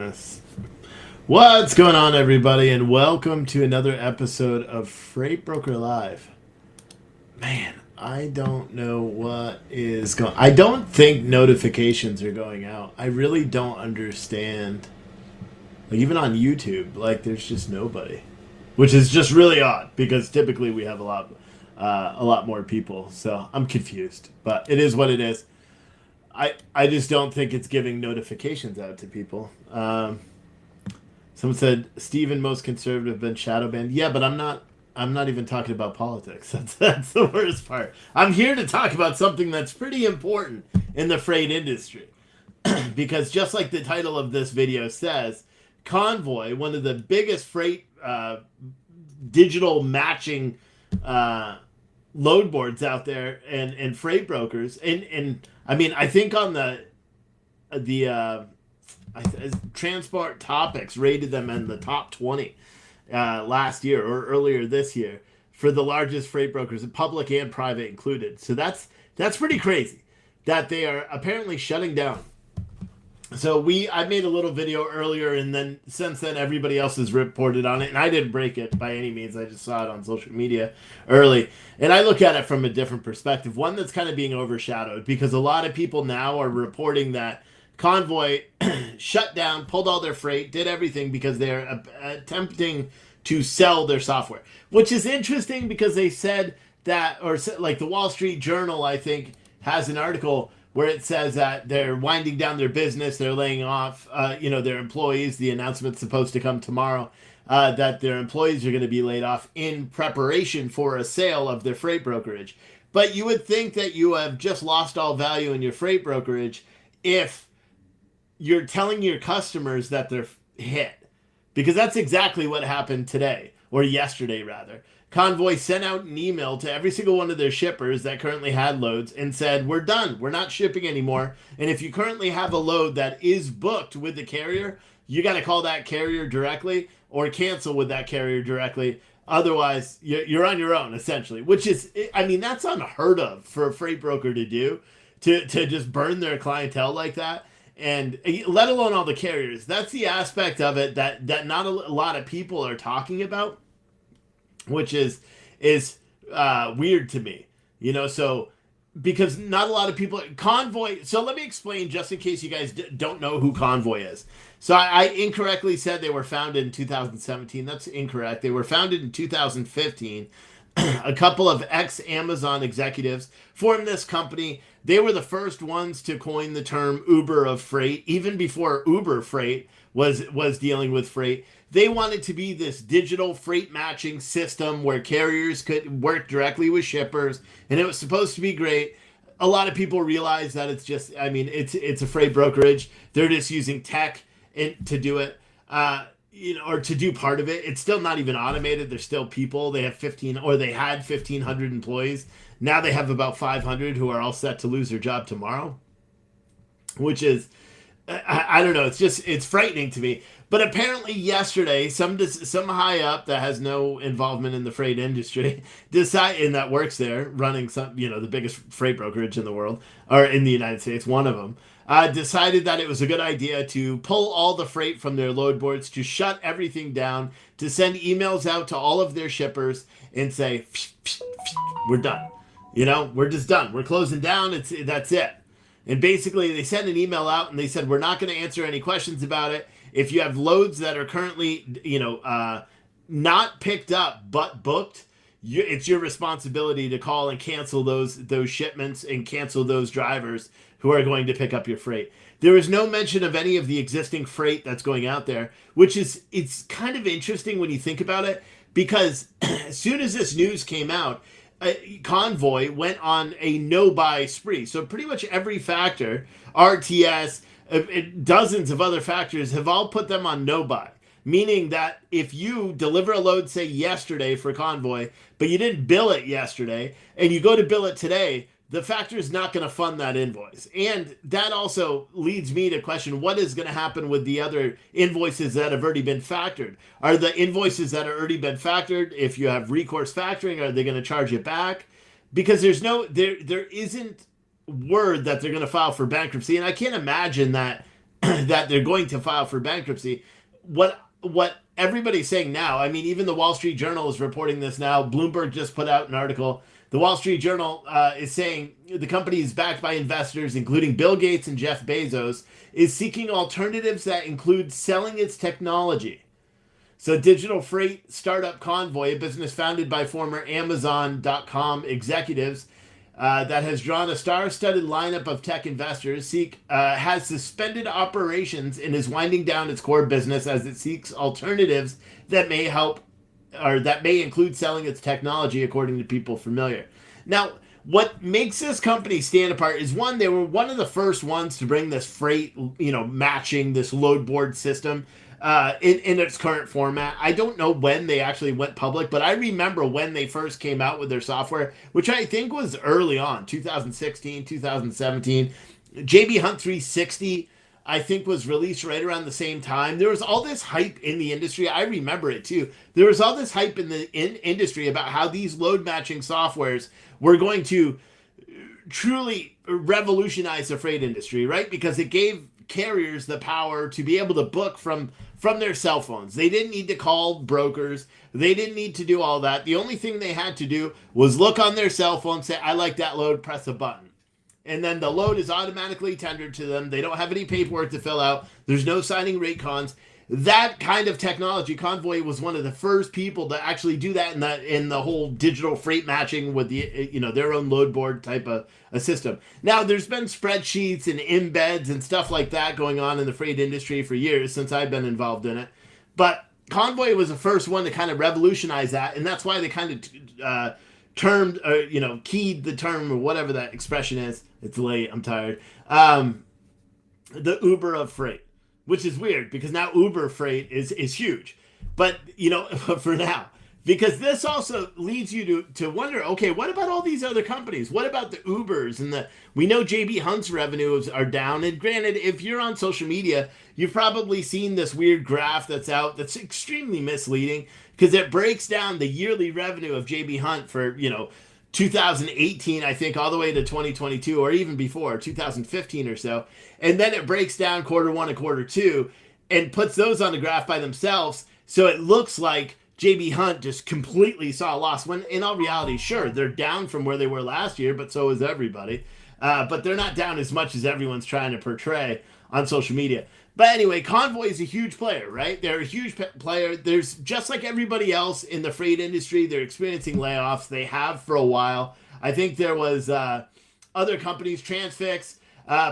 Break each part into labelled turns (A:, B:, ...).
A: Yes. What's going on, everybody, and welcome to another episode of Freight Broker Live. Man, I don't know what is going. I don't think notifications are going out. I really don't understand. Like even on YouTube, like there's just nobody, which is just really odd because typically we have a lot more people. So I'm confused, but it is what it is. I just don't think it's giving notifications out to people. Someone said Steven, most conservative, been shadow banned. Yeah, but I'm not even talking about politics. That's the worst part. I'm here to talk about something that's pretty important in the freight industry. Because just like the title of this video says, Convoy, one of the biggest freight digital matching load boards out there, and freight brokers, and I mean, I think on the Transport Topics rated them in the top 20 last year or earlier this year for the largest freight brokers, public and private included. So that's pretty crazy that they are apparently shutting down. So I made a little video earlier, and then since then everybody else has reported on it, and I didn't break it by any means. I just saw it on social media early, and I look at it from a different perspective, one that's kind of being overshadowed because a lot of people now are reporting that Convoy shut down, pulled all their freight, did everything because they're attempting to sell their software, which is interesting because they said that, or like the Wall Street Journal, I think, has an article where it says that they're winding down their business, they're laying off, their employees. The announcement's supposed to come tomorrow, that their employees are going to be laid off in preparation for a sale of their freight brokerage. But you would think that you have just lost all value in your freight brokerage if you're telling your customers that they're hit, because that's exactly what happened today, or yesterday rather. Convoy sent out an email to every single one of their shippers that currently had loads and said, we're done, we're not shipping anymore, and if you currently have a load that is booked with the carrier, you got to call that carrier directly or cancel with that carrier directly. Otherwise you're on your own, essentially, which is, I mean, that's unheard of for a freight broker to do, to just burn their clientele like that. And let alone all the carriers. That's the aspect of it that not a lot of people are talking about, which is weird to me. So because not a lot of people Convoy. So let me explain, just in case you guys don't know who Convoy is. So I incorrectly said they were founded in 2017. That's incorrect. They were founded in 2015. A couple of ex-Amazon executives formed this company. They were the first ones to coin the term Uber of freight, even before Uber Freight was dealing with freight. They wanted to be this digital freight matching system where carriers could work directly with shippers, and it was supposed to be great. A lot of people realize that it's just, I mean, it's a freight brokerage. They're just using tech to do it. Or to do part of it. It's still not even automated. There's still people. They had 1,500 employees. Now they have about 500 who are all set to lose their job tomorrow, which is, I don't know. It's frightening to me. But apparently yesterday, some high up that has no involvement in the freight industry and that works there, running the biggest freight brokerage in the world, or in the United States, one of them, decided that it was a good idea to pull all the freight from their load boards, to shut everything down, to send emails out to all of their shippers and say, we're done. We're just done. We're closing down. That's it. And basically they sent an email out and they said, we're not going to answer any questions about it. If you have loads that are currently, not picked up but booked, it's your responsibility to call and cancel those shipments and cancel those drivers who are going to pick up your freight. There is no mention of any of the existing freight that's going out there, which is, it's kind of interesting when you think about it, because as soon as this news came out, Convoy went on a no-buy spree. So pretty much every factor, RTS, dozens of other factors, have all put them on no-buy. Meaning that if you deliver a load, say yesterday for Convoy, but you didn't bill it yesterday, and you go to bill it today, the factor is not going to fund that invoice. And that also leads me to question what is going to happen with the other invoices that have already been factored. Are the invoices that have already been factored, if you have recourse factoring, are they going to charge you back? Because there isn't word that they're going to file for bankruptcy. And I can't imagine that that they're going to file for bankruptcy. What everybody's saying now, I mean, even the Wall Street Journal is reporting this now. Bloomberg just put out an article. The Wall Street Journal is saying the company is backed by investors, including Bill Gates and Jeff Bezos, is seeking alternatives that include selling its technology. So digital freight startup Convoy, a business founded by former Amazon.com executives that has drawn a star-studded lineup of tech investors, has suspended operations and is winding down its core business as it seeks alternatives that may help, or that may include selling its technology, according to people familiar. Now, what makes this company stand apart is, one, they were one of the first ones to bring this freight, matching this load board system in its current format. I don't know when they actually went public, but I remember when they first came out with their software, which I think was early on, 2016, 2017. JB Hunt 360, I think, was released right around the same time. There was all this hype in the industry. I remember it too. There was all this hype in the industry about how these load matching softwares were going to truly revolutionize the freight industry, right? Because it gave carriers the power to be able to book from their cell phones. They didn't need to call brokers. They didn't need to do all that. The only thing they had to do was look on their cell phone, say, I like that load, press a button. And then the load is automatically tendered to them. They don't have any paperwork to fill out. There's no signing rate cons. That kind of technology, Convoy was one of the first people to actually do that in the whole digital freight matching with their own load board type of a system. Now, there's been spreadsheets and embeds and stuff like that going on in the freight industry for years since I've been involved in it. But Convoy was the first one to kind of revolutionize that, and that's why they kind of keyed the term, or whatever that expression is. It's late, I'm tired. The Uber of freight. Which is weird, because now Uber freight is huge. But, for now. Because this also leads you to wonder, okay, what about all these other companies? What about the Ubers? We know JB Hunt's revenues are down. And granted, if you're on social media, you've probably seen this weird graph that's out that's extremely misleading, because it breaks down the yearly revenue of JB Hunt for, 2018, I think, all the way to 2022, or even before, 2015 or so. And then it breaks down quarter one and quarter two and puts those on the graph by themselves. So it looks like JB Hunt just completely saw a loss, when in all reality, sure, they're down from where they were last year, but so is everybody. But they're not down as much as everyone's trying to portray on social media. But anyway, Convoy is a huge player, right? They're a huge player. There's, just like everybody else in the freight industry, they're experiencing layoffs. They have for a while. I think there was other companies, Transfix,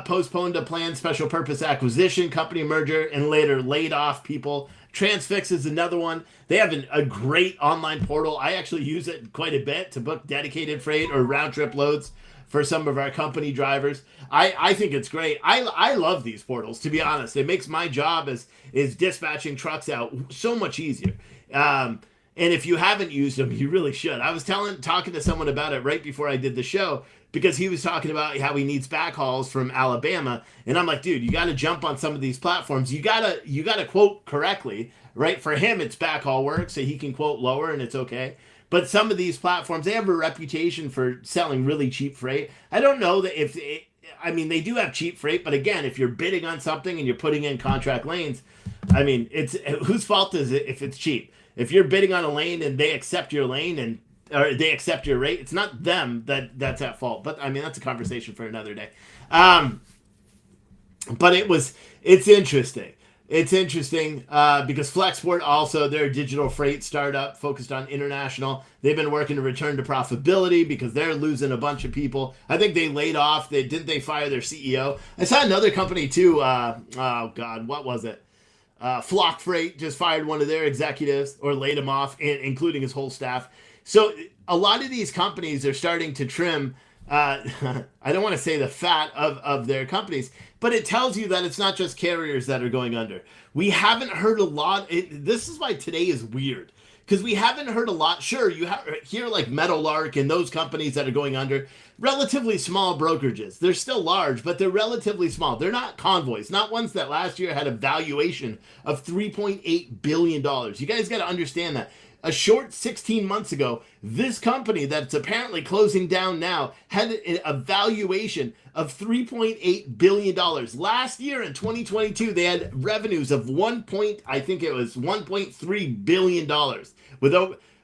A: postponed a planned special purpose acquisition company merger and later laid off people. Transfix is another one. They have a great online portal. I actually use it quite a bit to book dedicated freight or round trip loads for some of our company drivers. I think it's great. I love these portals, to be honest. It makes my job as dispatching trucks out so much easier. And if you haven't used them, you really should. I was talking to someone about it right before I did the show, because he was talking about how he needs backhauls from Alabama. And I'm like, dude, you got to jump on some of these platforms. You gotta quote correctly, right? For him, it's backhaul work, so he can quote lower and it's okay. But some of these platforms, they have a reputation for selling really cheap freight. I don't know that they do have cheap freight, but again, if you're bidding on something and you're putting in contract lanes, it's whose fault is it if it's cheap? If you're bidding on a lane and they accept your lane or they accept your rate, it's not them that's at fault. But that's a conversation for another day. But it's interesting. It's interesting because Flexport also, they're a digital freight startup focused on international. They've been working to return to profitability because they're losing a bunch of people. I think they laid off. Didn't they fire their CEO? I saw another company too. What was it? Flock Freight just fired one of their executives or laid him off, including his whole staff. So a lot of these companies are starting to trim, I don't want to say the fat of their companies, but it tells you that it's not just carriers that are going under. We haven't heard a lot. This is why today is weird, because we haven't heard a lot. Sure, you hear like Meadowlark and those companies that are going under, relatively small brokerages. They're still large, but they're relatively small. They're not Convoys, not ones that last year had a valuation of $3.8 billion. You guys got to understand that. A short 16 months ago, this company that's apparently closing down now had a valuation of $3.8 billion. Last year in 2022, they had revenues of I think it was $1.3 billion.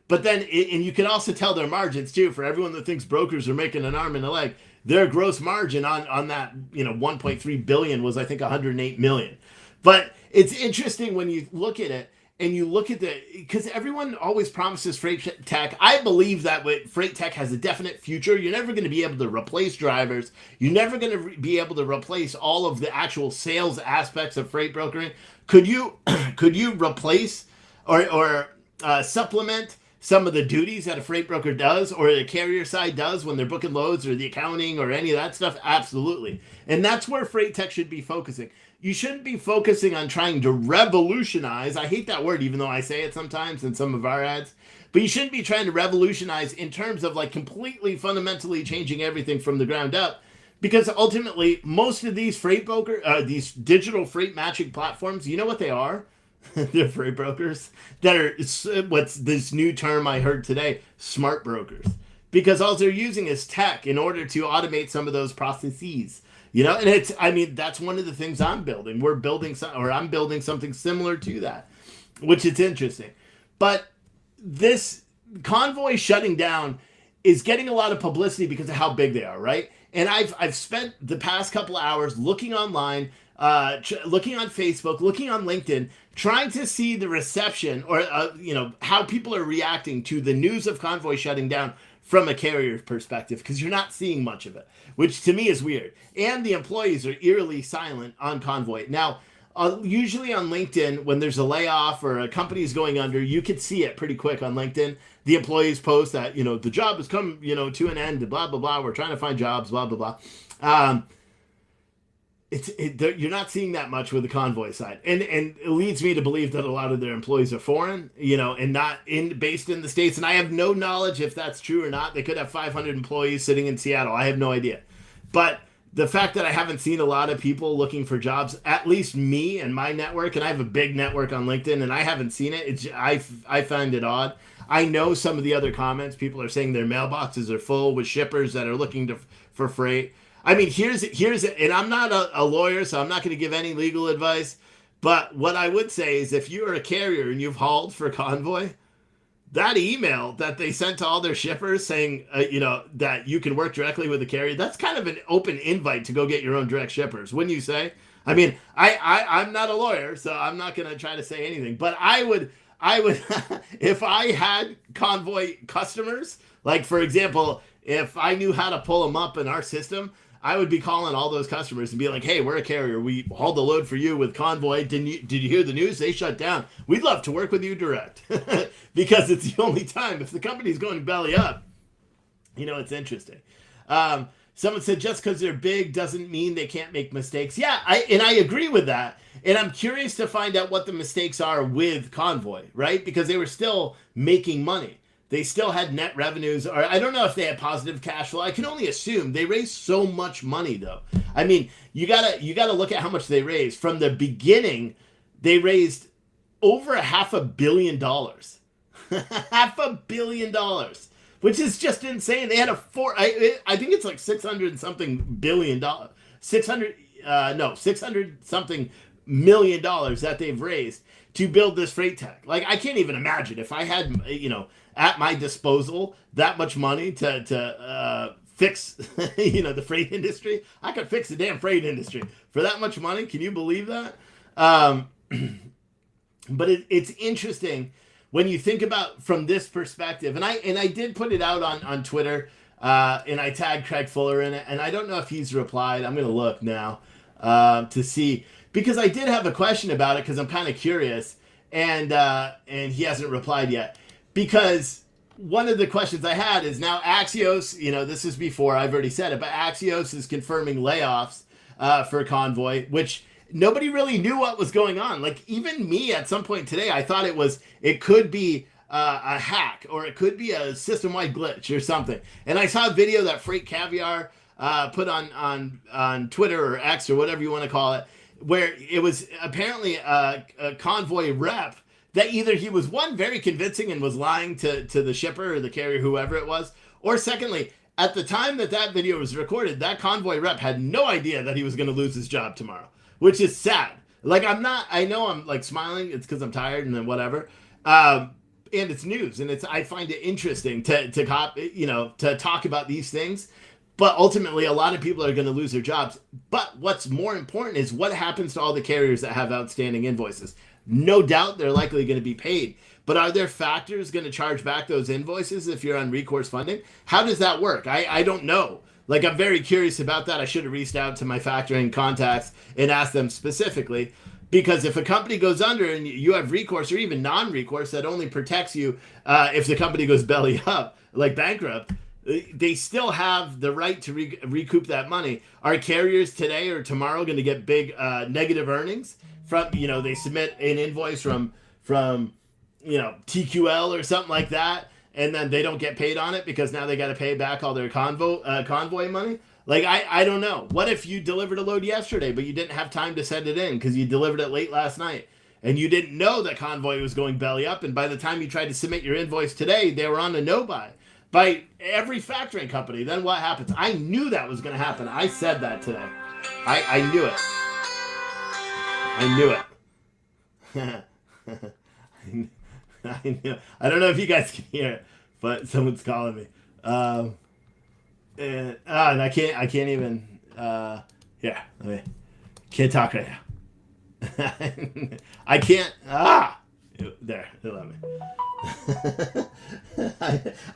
A: But then, and you can also tell their margins too. For everyone that thinks brokers are making an arm and a leg, their gross margin on that 1.3 billion was, I think, 108 million. But it's interesting when you look at it and you look at because everyone always promises freight tech. I believe that freight tech has a definite future. You're never going to be able to replace drivers. You're never going to be able to replace all of the actual sales aspects of freight brokering. Could you replace or supplement some of the duties that a freight broker does or the carrier side does when they're booking loads, or the accounting or any of that stuff? Absolutely. And that's where freight tech should be focusing. You shouldn't be focusing on trying to revolutionize. I hate that word, even though I say it sometimes in some of our ads. But you shouldn't be trying to revolutionize in terms of like completely fundamentally changing everything from the ground up. Because ultimately, most of these these digital freight matching platforms, you know what they are? They're freight brokers that are, what's this new term I heard today, smart brokers. Because all they're using is tech in order to automate some of those processes. And that's one of the things I'm building. I'm building something similar to that, which is interesting. But this Convoy shutting down is getting a lot of publicity because of how big they are, right? And I've spent the past couple of hours looking online, looking on Facebook, looking on LinkedIn, trying to see the reception or how people are reacting to the news of Convoy shutting down from a carrier perspective, because you're not seeing much of it, which to me is weird. And the employees are eerily silent on Convoy. Now, usually on LinkedIn, when there's a layoff or a company is going under, you could see it pretty quick on LinkedIn. The employees post that, the job has come, to an end, blah, blah, blah. We're trying to find jobs, blah, blah, blah. You're not seeing that much with the Convoy side, and it leads me to believe that a lot of their employees are foreign, and not based in the States. And I have no knowledge if that's true or not. They could have 500 employees sitting in Seattle. I have no idea. But the fact that I haven't seen a lot of people looking for jobs, at least me and my network, and I have a big network on LinkedIn, and I haven't seen it. I find it odd. I know some of the other comments. People are saying their mailboxes are full with shippers that are looking for freight. I mean, here's and I'm not a lawyer, so I'm not going to give any legal advice. But what I would say is, if you're a carrier and you've hauled for Convoy, that email that they sent to all their shippers saying, that you can work directly with the carrier, that's kind of an open invite to go get your own direct shippers, wouldn't you say? I mean, I'm not a lawyer, so I'm not going to try to say anything. But I would, if I had Convoy customers, like, for example, if I knew how to pull them up in our system, I would be calling all those customers and be like, hey, we're a carrier. We hauled the load for you with Convoy. Did you hear the news? They shut down. We'd love to work with you direct because it's the only time. If the company's going belly up, it's interesting. Someone said just because they're big doesn't mean they can't make mistakes. Yeah, I agree with that. And I'm curious to find out what the mistakes are with Convoy, right? Because they were still making money. They still had net revenues, or I don't know if they had positive cash flow. I can only assume. They raised so much money, though. I mean, you gotta look at how much they raised. From the beginning, they raised over $500 million. $500 million, which is just insane. They had I think it's like 600 something billion dollars. 600 something million dollars that they've raised to build this freight tech. Like, I can't even imagine if I had, at my disposal that much money to fix, the freight industry. I could fix the damn freight industry for that much money. Can you believe that? But it's interesting when you think about from this perspective. And I did put it out on Twitter, and I tagged Craig Fuller in it. And I don't know if he's replied. I'm going to look now to see, because I did have a question about it, because I'm kind of curious, and he hasn't replied yet. Because one of the questions I had is, now Axios, this is before, I've already said it, but Axios is confirming layoffs for Convoy, which nobody really knew what was going on. Like, even me at some point today, I thought it could be a hack, or it could be a system-wide glitch or something. And I saw a video that Freight Caviar put on Twitter or X or whatever you want to call it, where it was apparently a Convoy rep that either he was, one, very convincing and was lying to the shipper or the carrier, whoever it was, or secondly, At the time that video was recorded, that convoy rep had no idea that he was going to lose his job tomorrow, which is sad. Like, I know I'm like smiling. It's because I'm tired and then whatever. And it's news, and I find it interesting to talk about these things. But ultimately, a lot of people are going to lose their jobs. But what's more important is what happens to all the carriers that have outstanding invoices. No doubt they're likely going to be paid. But are there factors going to charge back those invoices if you're on recourse funding? How does that work? I don't know. Like, I'm very curious about that. I should have reached out to my factoring contacts and asked them specifically. Because if a company goes under and you have recourse or even non-recourse, that only protects you if the company goes belly up, like bankrupt, they still have the right to recoup that money. Are carriers today or tomorrow going to get big negative earnings from, they submit an invoice from TQL or something like that, and then they don't get paid on it because now they got to pay back all their convoy money? Like, I don't know. What if you delivered a load yesterday, but you didn't have time to send it in because you delivered it late last night, and you didn't know that convoy was going belly up, and by the time you tried to submit your invoice today, they were on a no-buy by every factoring company? Then what happens? I knew that was going to happen. I said that today. I knew it. I knew it. I don't know if you guys can hear it, but someone's calling me. And I can't even. Here, can't talk right now. I can't. There, they let me.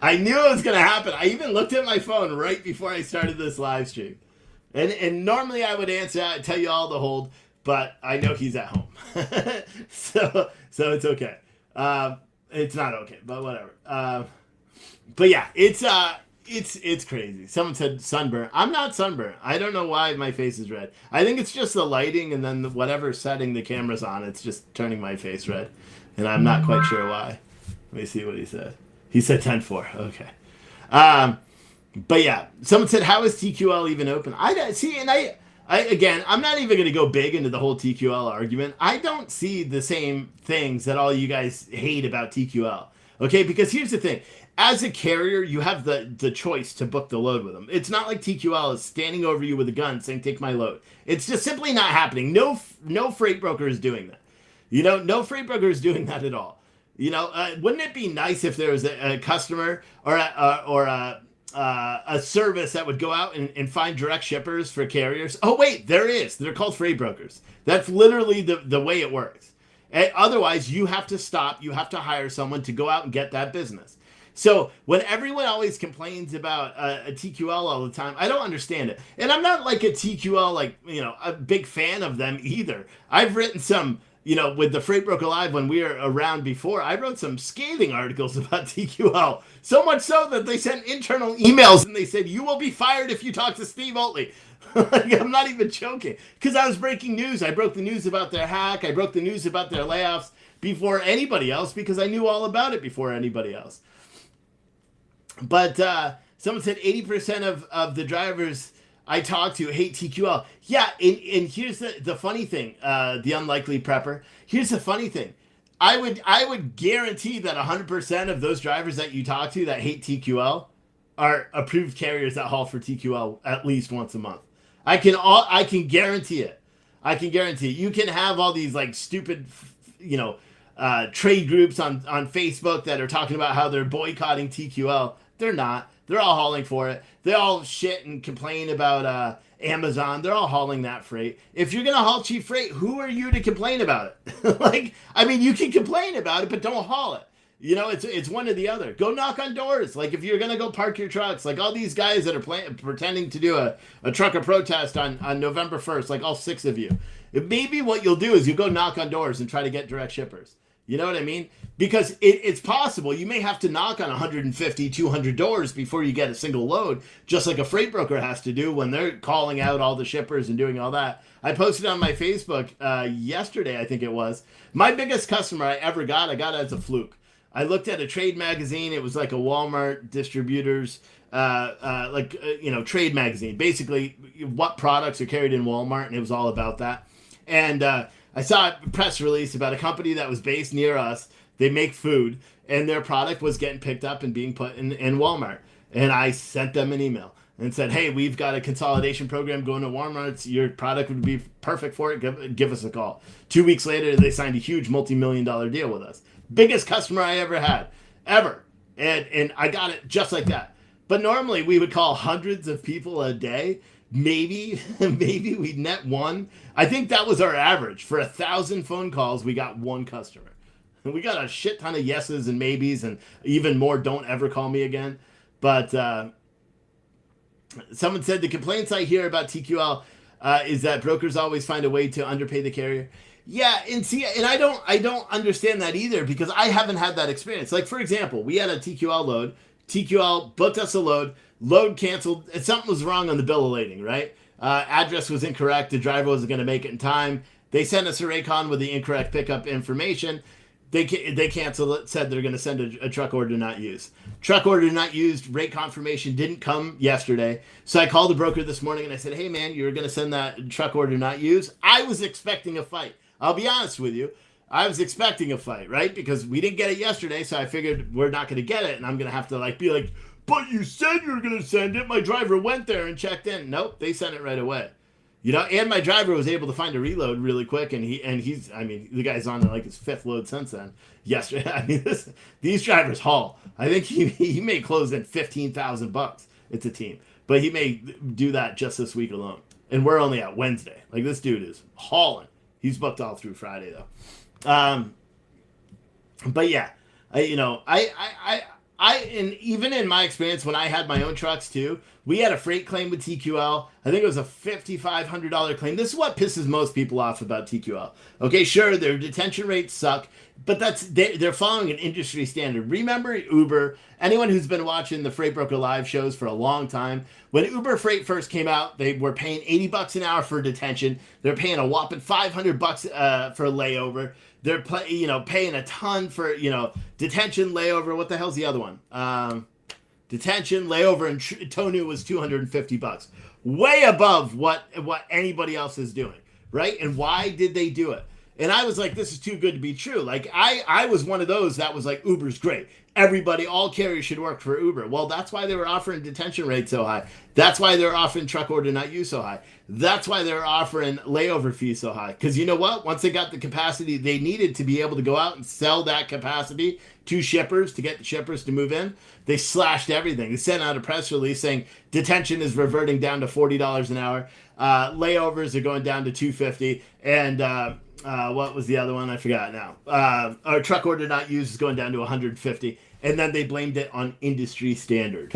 A: I knew it was gonna happen. I even looked at my phone right before I started this live stream, and normally I would answer, tell you all to hold, but I know he's at home, so it's okay. It's not okay, but whatever. But yeah, it's crazy. Someone said sunburn. I'm not sunburned. I don't know why my face is red. I think it's just the lighting and then whatever setting the camera's on, it's just turning my face red. And I'm not quite sure why. Let me see what he said. He said 10-4. Okay. But yeah, someone said, how is TQL even open? I see, and I again, I'm not even going to go big into the whole TQL argument. I don't see the same things that all you guys hate about TQL. Okay, because here's the thing. As a carrier, you have the choice to book the load with them. It's not like TQL is standing over you with a gun saying, take my load. It's just simply not happening. No freight broker is doing that. No freight broker is doing that at all. Wouldn't it be nice if there was a customer or a service that would go out and find direct shippers for carriers? Oh, wait, there is. They're called freight brokers. That's literally the way it works. Otherwise, you have to stop. You have to hire someone to go out and get that business. So when everyone always complains about a TQL all the time, I don't understand it. And I'm not like a TQL, a big fan of them either. I've written some, with the Freight Broker Live when we were around before, I wrote some scathing articles about TQL. So much so that they sent internal emails and they said, you will be fired if you talk to Steve Oatley. I'm not even joking. Because I was breaking news. I broke the news about their hack. I broke the news about their layoffs before anybody else because I knew all about it before anybody else. But someone said 80% of the drivers I talk to hate TQL. Yeah, and here's the funny thing, the unlikely prepper. Here's the funny thing. I would guarantee that 100% of those drivers that you talk to that hate TQL are approved carriers that haul for TQL at least once a month. I can guarantee it. I can guarantee it. You can have all these like stupid, trade groups on Facebook that are talking about how they're boycotting TQL. They're not. They're all hauling for it. They all shit and complain about Amazon. They're all hauling that freight. If you're going to haul cheap freight, who are you to complain about it? You can complain about it, but don't haul it. It's one or the other. Go knock on doors. Like, if you're going to go park your trucks, like all these guys that are pretending to do a trucker protest on November 1st, like all 6 of you. Maybe what you'll do is you go knock on doors and try to get direct shippers. You know what I mean? Because it's possible. You may have to knock on 150, 200 doors before you get a single load, just like a freight broker has to do when they're calling out all the shippers and doing all that. I posted on my Facebook yesterday, I think it was. My biggest customer I ever got, I got it as a fluke. I looked at a trade magazine. It was like a Walmart distributors, trade magazine. Basically, what products are carried in Walmart, and it was all about that. And I saw a press release about a company that was based near us. They make food, and their product was getting picked up and being put in Walmart. And I sent them an email and said, hey, we've got a consolidation program going to Walmart's. Your product would be perfect for it. Give us a call. 2 weeks later, they signed a huge multi-million-dollar deal with us. Biggest customer I ever had, ever. And I got it just like that. But normally we would call hundreds of people a day. Maybe we'd net one. I think that was our average. For 1,000 phone calls, we got one customer. And we got a shit ton of yeses and maybes and even more don't ever call me again. But someone said the complaints I hear about TQL is that brokers always find a way to underpay the carrier. Yeah, and I don't understand that either because I haven't had that experience. Like, for example, we had a TQL load. TQL booked us a load canceled. Something was wrong on the bill of lading, right? Address was incorrect. The driver wasn't going to make it in time. They sent us a Raycon with the incorrect pickup information. They canceled it, said they're going to send a truck order not used. Truck order not used, rate confirmation didn't come yesterday. So I called the broker this morning and I said, hey man, you're going to send that truck order not used? I was expecting a fight. I'll be honest with you. I was expecting a fight, right? Because we didn't get it yesterday, so I figured we're not going to get it, and I'm going to have to be like, but you said you were going to send it. My driver went there and checked in. Nope, they sent it right away. And my driver was able to find a reload really quick, and the guy's on his fifth load since then. Yesterday, these drivers haul. I think he may close in $15,000. It's a team, but he may do that just this week alone. And we're only at Wednesday. This dude is hauling. He's booked all through Friday though. But yeah, and even in my experience when I had my own trucks too, we had a freight claim with TQL. I think it was a $5,500 claim. This is what pisses most people off about TQL. Okay, sure, their detention rates suck, but they're following an industry standard. Remember Uber? Anyone who's been watching the Freight Broker Live shows for a long time, when Uber Freight first came out, they were paying $80 an hour for detention. They're paying a whopping $500 for a layover. They're paying a ton for detention, layover. What the hell's the other one? Detention, layover, and Tonu was $250. Way above what anybody else is doing, right? And why did they do it? And I was like, this is too good to be true. I was one of those that was like, Uber's great. Everybody, all carriers should work for Uber. Well, that's why they were offering detention rates so high. That's why they're offering truck order not used so high. That's why they're offering layover fees so high. Because you know what? Once they got the capacity, they needed to be able to go out and sell that capacity to shippers to get the shippers to move in. They slashed everything. They sent out a press release saying detention is reverting down to $40 an hour. Layovers are going down to $250. And what was the other one? I forgot now. Our truck order not used is going down to $150. And then they blamed it on industry standard.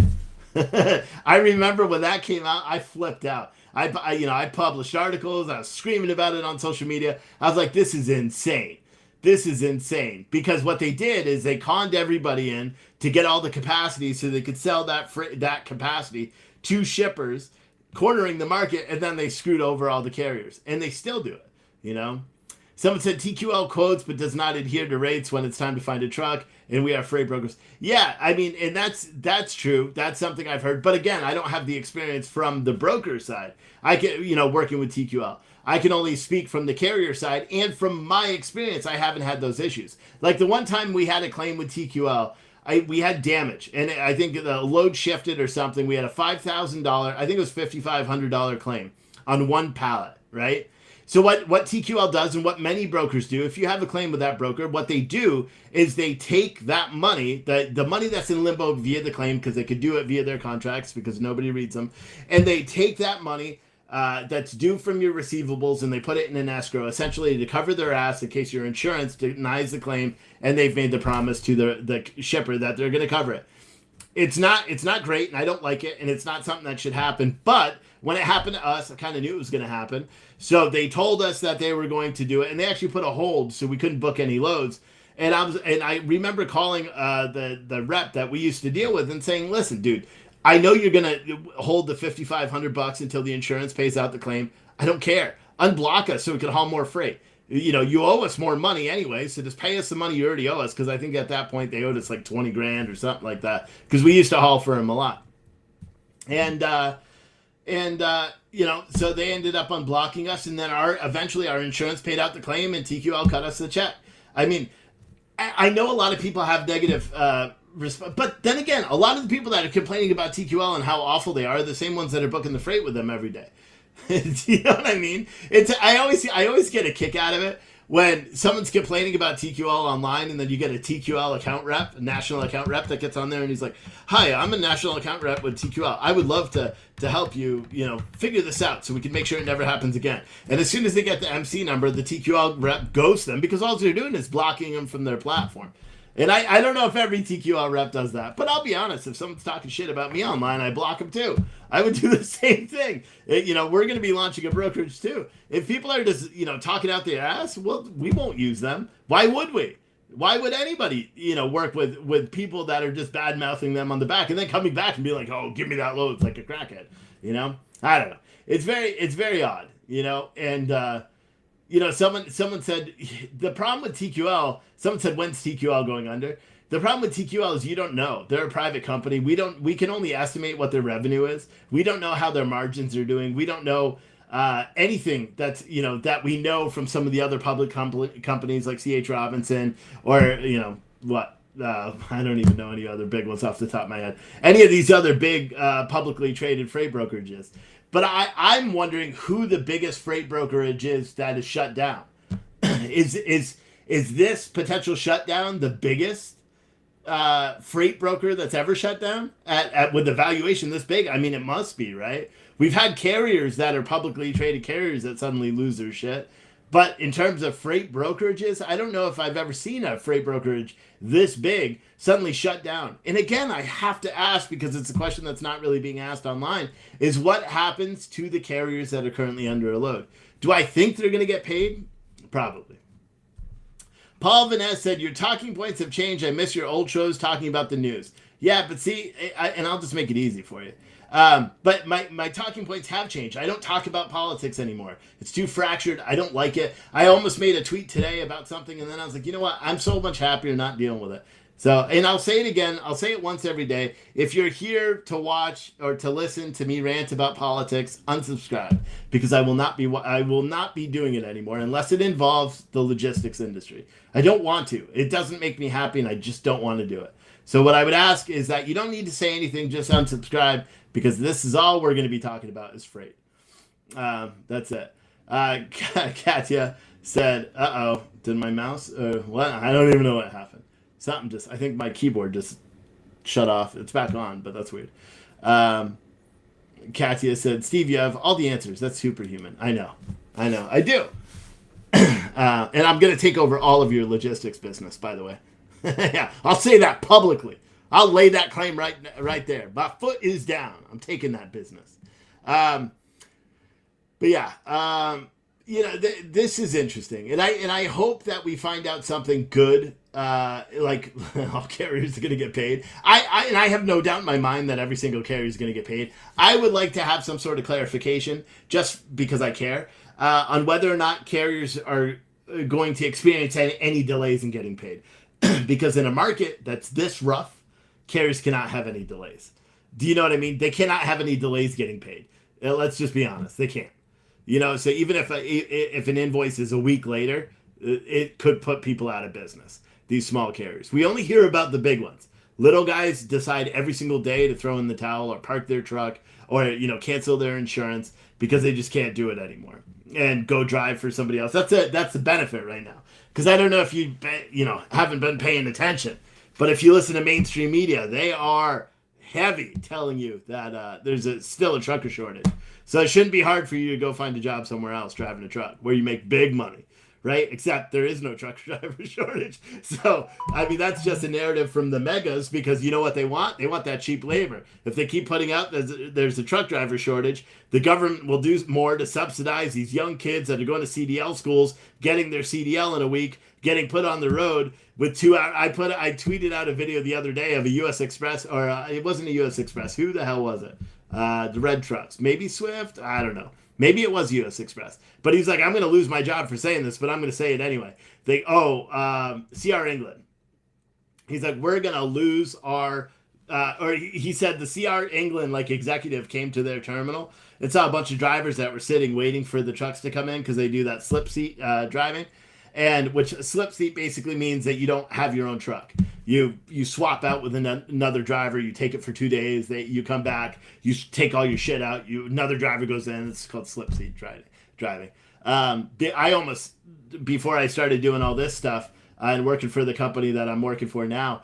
A: I remember when that came out, I flipped out. I published articles. I was screaming about it on social media. I was like, this is insane. This is insane. Because what they did is they conned everybody in to get all the capacity so they could sell that capacity to shippers, cornering the market, and then they screwed over all the carriers. And they still do it, Someone said TQL quotes but does not adhere to rates when it's time to find a truck, and we are freight brokers. Yeah, and that's true. That's something I've heard. But again, I don't have the experience from the broker side. I can, working with TQL. I can only speak from the carrier side, and from my experience, I haven't had those issues. Like the one time we had a claim with TQL, we had damage, and I think the load shifted or something. We had a $5,000, I think it was $5,500 claim on one pallet, right? So what TQL does and what many brokers do, if you have a claim with that broker, what they do is they take that money, the money that's in limbo via the claim, because they could do it via their contracts because nobody reads them, and they take that money that's due from your receivables and they put it in an escrow, essentially to cover their ass in case your insurance denies the claim and they've made the promise to the shipper that they're going to cover it. It's not great, and I don't like it, and it's not something that should happen. But when it happened to us, I kind of knew it was going to happen. So they told us that they were going to do it, and they actually put a hold, so we couldn't book any loads. And I remember calling the rep that we used to deal with and saying, "Listen, dude, I know you're going to hold the $5,500 until the insurance pays out the claim. I don't care. Unblock us so we can haul more freight. You owe us more money anyway, so just pay us the money you already owe us," because I think at that point they owed us like 20 grand or something like that, because we used to haul for them a lot. And so they ended up unblocking us, and then eventually our insurance paid out the claim and TQL cut us the check. I mean, I know a lot of people have negative But then again, a lot of the people that are complaining about TQL and how awful they are the same ones that are booking the freight with them every day. You know what I mean? I always get a kick out of it when someone's complaining about TQL online, and then you get a TQL account rep, a national account rep that gets on there and he's like, "Hi, I'm a national account rep with TQL. I would love to help you, figure this out so we can make sure it never happens again." And as soon as they get the MC number, the TQL rep ghosts them because all they're doing is blocking them from their platform. And I don't know if every TQL rep does that, but I'll be honest, if someone's talking shit about me online, I block them too. I would do the same thing. We're going to be launching a brokerage too. If people are just, talking out their ass, well, we won't use them. Why would we? Why would anybody, work with people that are just bad mouthing them on the back and then coming back and be like, "Oh, give me that load," it's like a crackhead, I don't know. It's very odd, and, someone said the problem with TQL. Someone said, "When's TQL going under?" The problem with TQL is you don't know. They're a private company. We can only estimate what their revenue is. We don't know how their margins are doing. We don't know anything that's that we know from some of the other public companies like C.H. Robinson or what. I don't even know any other big ones off the top of my head. Any of these other big publicly traded freight brokerages. But I'm wondering who the biggest freight brokerage is that is shut down. Is this potential shutdown the biggest freight broker that's ever shut down at with a valuation this big? I mean, it must be, right? We've had carriers that are publicly traded carriers that suddenly lose their shit. But in terms of freight brokerages, I don't know if I've ever seen a freight brokerage this big suddenly shut down. And again, I have to ask, because it's a question that's not really being asked online, is what happens to the carriers that are currently under a load? Do I think they're going to get paid? Probably. Paul Vaness said, "Your talking points have changed. I miss your old shows talking about the news." Yeah, but see, and I'll just make it easy for you. But my talking points have changed. I don't talk about politics anymore. It's too fractured. I don't like it. I almost made a tweet today about something, and then I was like, you know what? I'm so much happier not dealing with it. So, and I'll say it again. I'll say it once every day. If you're here to watch or to listen to me rant about politics, unsubscribe, because I will not be doing it anymore unless it involves the logistics industry. I don't want to. It doesn't make me happy, and I just don't want to do it. So what I would ask is that you don't need to say anything, just unsubscribe, because this is all we're going to be talking about is freight. That's it. Katya said, did my mouse, what? I don't even know what happened. I think my keyboard just shut off. It's back on, but that's weird. Katya said, "Steve, you have all the answers. That's superhuman." I know. I do. And I'm going to take over all of your logistics business, by the way. Yeah, I'll say that publicly. I'll lay that claim right there. My foot is down. I'm taking that business. But yeah, this is interesting, and I hope that we find out something good. Like all carriers are going to get paid. I have no doubt in my mind that every single carrier is going to get paid. I would like to have some sort of clarification, just because I care, on whether or not carriers are going to experience any delays in getting paid. Because in a market that's this rough, carriers cannot have any delays. Do you know what I mean? They cannot have any delays getting paid. Let's just be honest. They can't. So even if an invoice is a week later, it could put people out of business. These small carriers. We only hear about the big ones. Little guys decide every single day to throw in the towel or park their truck or, cancel their insurance because they just can't do it anymore and go drive for somebody else. That's it. That's the benefit right now. Because I don't know if you haven't been paying attention, but if you listen to mainstream media, they are heavy telling you that there's still a trucker shortage. So it shouldn't be hard for you to go find a job somewhere else driving a truck where you make big money, right? Except there is no truck driver shortage. So, I mean, that's just a narrative from the megas, because you know what they want? They want that cheap labor. If they keep putting out there's a truck driver shortage, the government will do more to subsidize these young kids that are going to CDL schools, getting their CDL in a week, getting put on the road with 2 hours. I tweeted out a video the other day of a U.S. Express, or it wasn't a U.S. Express. Who the hell was it? The red trucks. Maybe Swift? I don't know. Maybe it was U.S. Express. But he's like, I'm going to lose my job for saying this, but I'm going to say it anyway. CR England. He's like, we're going to lose our... or he said the CR England executive came to their terminal and saw a bunch of drivers that were sitting waiting for the trucks to come in because they do that slip seat driving. And which slip seat basically means that you don't have your own truck. You swap out with another driver. You take it for 2 days. You come back. You take all your shit out. Another driver goes in. It's called slip seat driving. I almost, before I started doing all this stuff and working for the company that I'm working for now,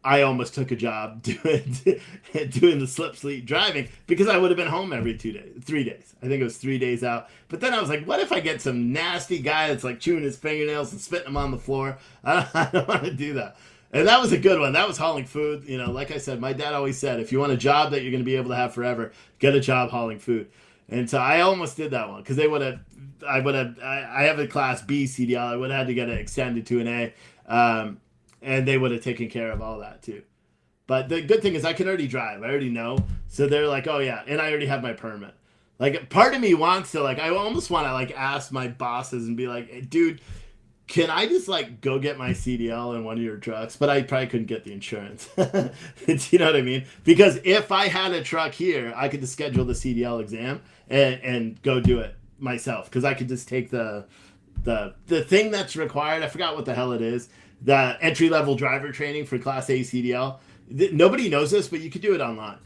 A: I almost took a job doing the slip seat driving because I would have been home every 3 days. I think it was 3 days out. But then I was like, what if I get some nasty guy that's like chewing his fingernails and spitting them on the floor? I don't want to do that. And that was a good one. That was hauling food. You know, like I said, my dad always said, if you want a job that you're going to be able to have forever, get a job hauling food. And so I almost did that one because I have a class B CDL. I would have had to get it extended to an A. And they would have taken care of all that too. But the good thing is I can already drive. I already know. So they're like, oh yeah. And I already have my permit. Like part of me wants to I almost want to ask my bosses and be like, hey, dude, can I just go get my CDL in one of your trucks? But I probably couldn't get the insurance. You know what I mean? Because if I had a truck here, I could just schedule the CDL exam and go do it myself. Because I could just take the thing that's required. I forgot what the hell it is. The entry-level driver training for Class A CDL. Nobody knows this, but you could do it online.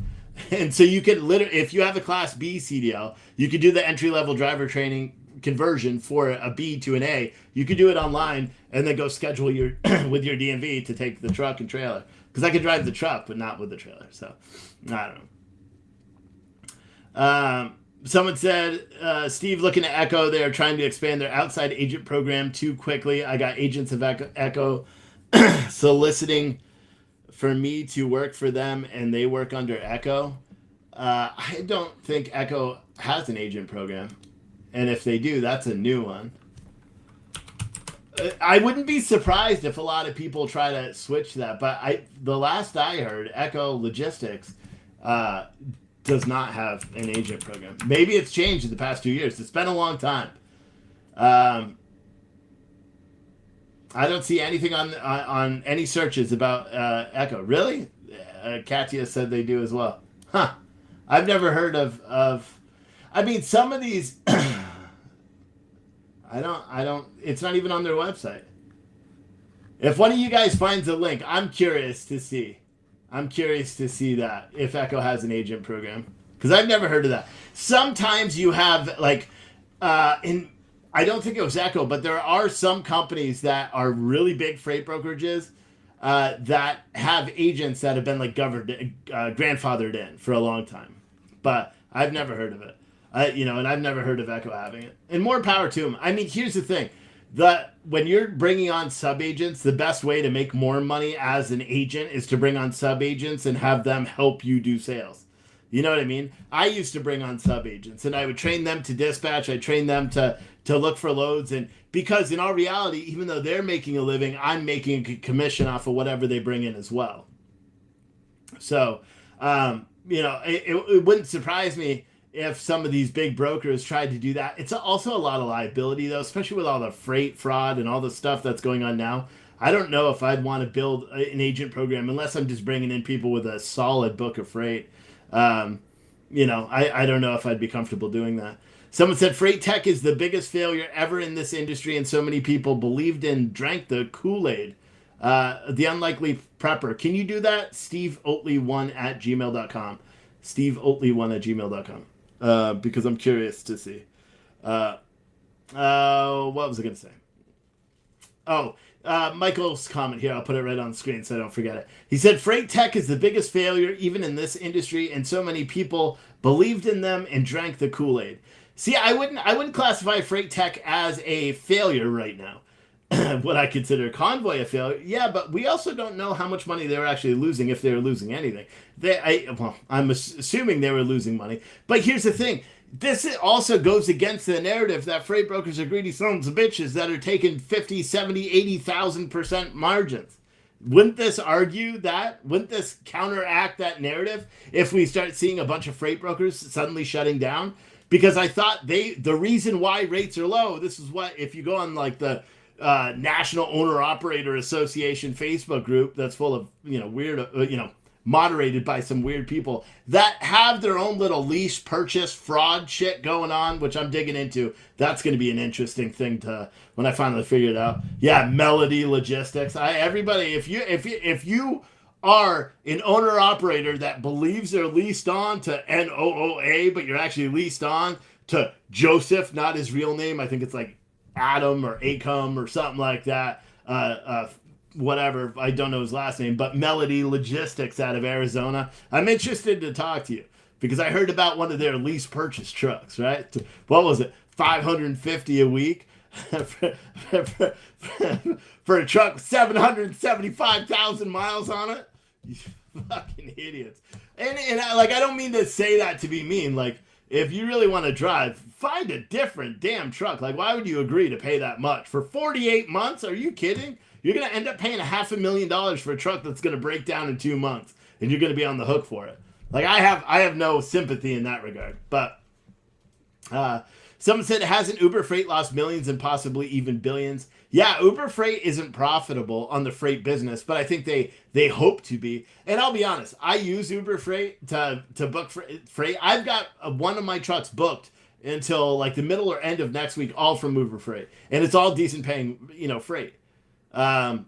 A: And so you could literally, if you have a Class B CDL, you could do the entry-level driver training conversion for a B to an A. You could do it online and then go schedule your with your DMV to take the truck and trailer. Because I could drive the truck, but not with the trailer. So, I don't know. Someone said, Steve, looking at Echo, they are trying to expand their outside agent program too quickly. I got agents of Echo soliciting for me to work for them, and they work under Echo. I don't think Echo has an agent program. And if they do, that's a new one. I wouldn't be surprised if a lot of people try to switch that. But the last I heard, Echo Logistics does not have an agent program. Maybe it's changed in the past 2 years. It's been a long time. I don't see anything on any searches about Echo. Really? Katya said they do as well. Huh. I've never heard of I mean, some of these I don't it's not even on their website. If one of you guys finds a link, I'm curious to see that if Echo has an agent program, because I've never heard of that. Sometimes you have I don't think it was Echo, but there are some companies that are really big freight brokerages that have agents that have been grandfathered in for a long time, but I've never heard of it. And I've never heard of Echo having it. And more power to them. I mean, here's the thing. When you're bringing on sub-agents, the best way to make more money as an agent is to bring on sub-agents and have them help you do sales. You know what I mean? I used to bring on sub-agents, and I would train them to dispatch. I trained them to look for loads. And because in all reality, even though they're making a living, I'm making a commission off of whatever they bring in as well. So, it wouldn't surprise me if some of these big brokers tried to do that. It's also a lot of liability, though, especially with all the freight fraud and all the stuff that's going on now. I don't know if I'd want to build an agent program unless I'm just bringing in people with a solid book of freight. I don't know if I'd be comfortable doing that. Someone said freight tech is the biggest failure ever in this industry, and so many people believed and drank the Kool-Aid. The unlikely prepper. Can you do that? SteveOatley1@gmail.com. SteveOatley1@gmail.com. Because I'm curious to see. What was I going to say? Michael's comment here. I'll put it right on the screen so I don't forget it. He said, freight tech is the biggest failure even in this industry, and so many people believed in them and drank the Kool-Aid. See, I wouldn't classify freight tech as a failure right now. Would I consider Convoy a failure? Yeah, but we also don't know how much money they were actually losing, if they were losing anything. I'm assuming they were losing money. But here's the thing. This also goes against the narrative that freight brokers are greedy sons of bitches that are taking 50, 70, 80,000% margins. Wouldn't this argue that? Wouldn't this counteract that narrative if we start seeing a bunch of freight brokers suddenly shutting down? Because I thought the reason why rates are low, this is what, if you go on the National Owner Operator Association Facebook group that's full of, weird, moderated by some weird people that have their own little lease purchase fraud shit going on, which I'm digging into. That's going to be an interesting thing to when I finally figure it out. Yeah, Melody Logistics. Everybody, if you are an owner operator that believes they're leased on to NOOA, but you're actually leased on to Joseph, not his real name. I think it's like Adam or Acom or something like that. Whatever, I don't know his last name, but Melody Logistics out of Arizona. I'm interested to talk to you because I heard about one of their lease purchase trucks, right? What was it? $550 a week for a truck with 775,000 miles on it. You fucking idiots. And I don't mean to say that to be mean. Like, if you really want to drive, find a different damn truck. Like, why would you agree to pay that much for 48 months? Are you kidding? You're going to end up paying $500,000 for a truck that's going to break down in 2 months, and you're going to be on the hook for it. Like, I have no sympathy in that regard. But someone said, hasn't Uber Freight lost millions and possibly even billions? Yeah, Uber Freight isn't profitable on the freight business, but I think they hope to be. And I'll be honest, I use Uber Freight to book freight. I've got one of my trucks booked until like the middle or end of next week, all from Uber Freight, and it's all decent paying, freight. I'm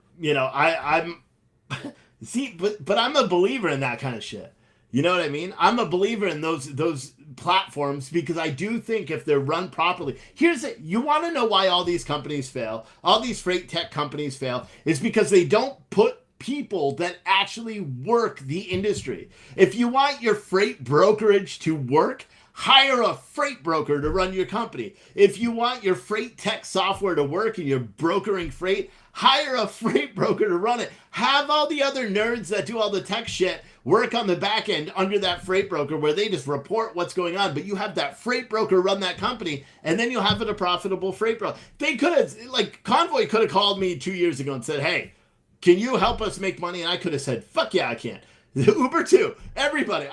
A: see, but I'm a believer in that kind of shit. You know what I mean? I'm a believer in those platforms because I do think if they're run properly. Here's it. You want to know why all these companies fail? All these freight tech companies fail is because they don't put people that actually work the industry. If you want your freight brokerage to work, hire a freight broker to run your company. If you want your freight tech software to work and you're brokering freight, hire a freight broker to run it. Have all the other nerds that do all the tech shit work on the back end under that freight broker where they just report what's going on. But you have that freight broker run that company, and then you'll have it a profitable freight broker. They could have, like, Convoy could have called me 2 years ago and said, hey, can you help us make money? And I could have said, fuck yeah, I can. Uber too. Everybody.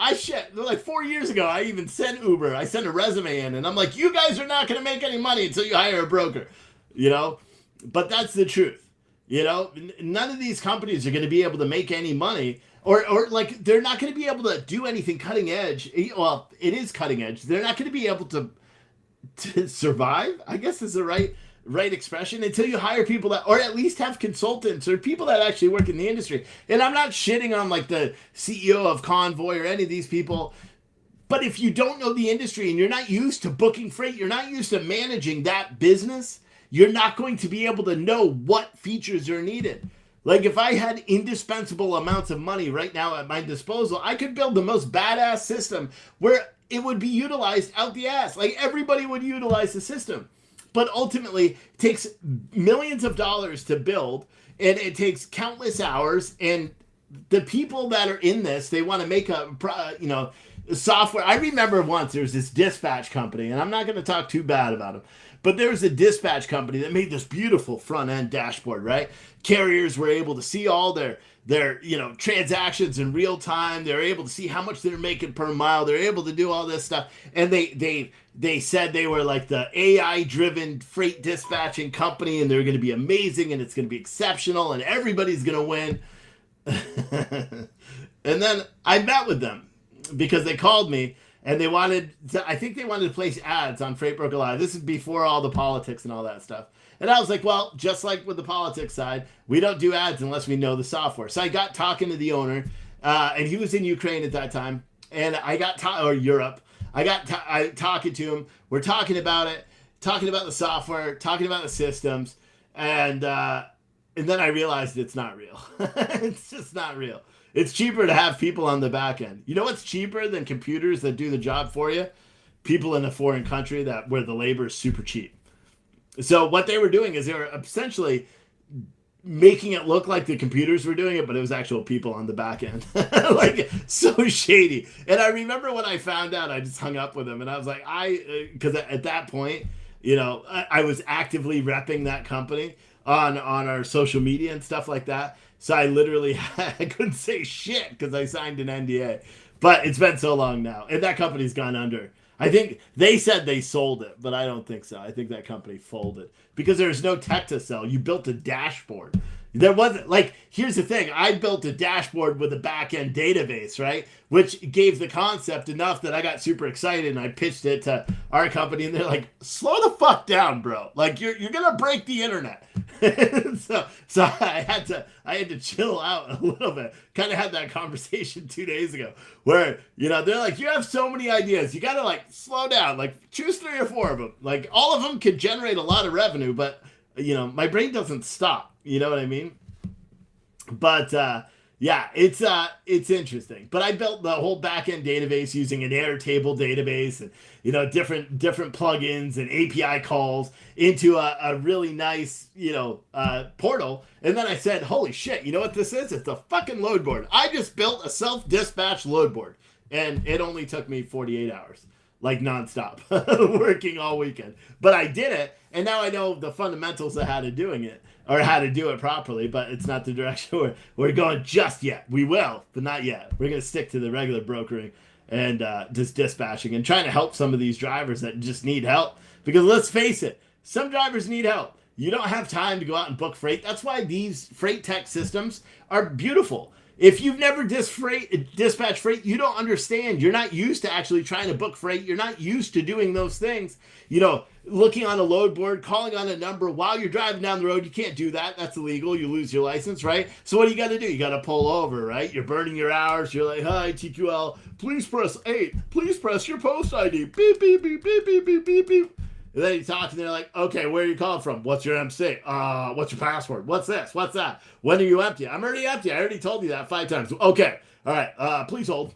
A: Like 4 years ago, I even sent Uber. I sent a resume in, and I'm like, you guys are not going to make any money until you hire a broker. But that's the truth. None of these companies are going to be able to make any money, or like they're not going to be able to do anything cutting edge. Well, it is cutting edge. They're not going to be able to survive, I guess is the right expression, until you hire people that, or at least have consultants or people that actually work in the industry. And I'm not shitting on like the CEO of Convoy or any of these people, but if you don't know the industry and you're not used to booking freight, you're not used to managing that business, you're not going to be able to know what features are needed. Like if I had indispensable amounts of money right now at my disposal, I could build the most badass system where it would be utilized out the ass. Like everybody would utilize the system. But ultimately, it takes millions of dollars to build, and it takes countless hours. And the people that are in this, they want to make software. I remember once there was this dispatch company, and I'm not going to talk too bad about them, but there was a dispatch company that made this beautiful front end dashboard, right? Carriers were able to see all their transactions in real time. They're able to see how much they're making per mile. They're able to do all this stuff. And they said they were like the AI driven freight dispatching company, and they're going to be amazing, and it's going to be exceptional, and everybody's going to win. And then I met with them because they called me and they wanted to place ads on Freight Broker Live. This is before all the politics and all that stuff. And I was like, well, just like with the politics side, we don't do ads unless we know the software. So I got talking to the owner, and he was in Ukraine at that time, and I got or Europe. I talking to him. We're talking about it, talking about the software, talking about the systems, and then I realized it's not real. It's just not real. It's cheaper to have people on the back end. You know what's cheaper than computers that do the job for you? People in a foreign country where the labor is super cheap. So what they were doing is they were essentially making it look like the computers were doing it, but it was actual people on the back end. Like, so shady. And I remember when I found out, I just hung up with them, and I was like, because at that point, I was actively repping that company on our social media and stuff like that. So I literally, I couldn't say shit because I signed an NDA. But it's been so long now, and that company's gone under. I think they said they sold it, but I don't think so. I think that company folded because there's no tech to sell. You built a dashboard. There wasn't, like, here's the thing. I built a dashboard with a back-end database, right? Which gave the concept enough that I got super excited and I pitched it to our company and they're like, slow the fuck down, bro. Like you're going to break the internet. so I had to chill out a little bit. Kind of had that conversation 2 days ago where, they're like, you have so many ideas. You got to like slow down, like choose 3 or 4 of them. Like all of them could generate a lot of revenue, but my brain doesn't stop. You know what I mean? But yeah, it's interesting. But I built the whole backend database using an Airtable database and different plugins and API calls into a really nice portal. And then I said, holy shit, you know what this is? It's a fucking load board. I just built a self-dispatch load board, and it only took me 48 hours. Like nonstop, working all weekend. But I did it, and now I know the fundamentals of how to do it properly, but it's not the direction we're going just yet. We will, but not yet. We're going to stick to the regular brokering and just dispatching and trying to help some of these drivers that just need help. Because let's face it, some drivers need help. You don't have time to go out and book freight. That's why these freight tech systems are beautiful. If you've never dispatched freight, you don't understand. You're not used to actually trying to book freight. You're not used to doing those things. Looking on a load board, calling on a number while you're driving down the road. You can't do that. That's illegal. You lose your license, right? So what do you got to do? You got to pull over, right? You're burning your hours. You're like, hi, TQL, please press 8. Please press your post ID. Beep, beep, beep, beep, beep, beep, beep, beep. And then you talk and they're like, okay, where are you calling from? What's your MC? What's your password? What's this? What's that? When are you empty? I'm already empty. I already told you that 5 times. Okay. All right. Please hold.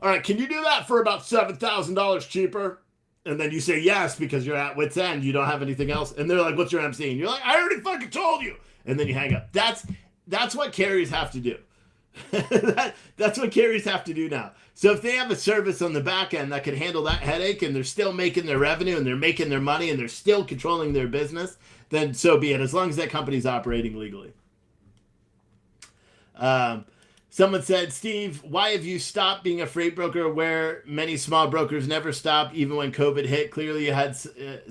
A: All right. Can you do that for about $7,000 cheaper? And then you say yes because you're at wit's end. You don't have anything else. And they're like, what's your MC? And you're like, I already fucking told you. And then you hang up. That's what carriers have to do. That's what carriers have to do now. So if they have a service on the back end that can handle that headache and they're still making their revenue and they're making their money and they're still controlling their business, then so be it, as long as that company's operating legally. Someone said, Steve, why have you stopped being a freight broker where many small brokers never stopped even when COVID hit? Clearly you had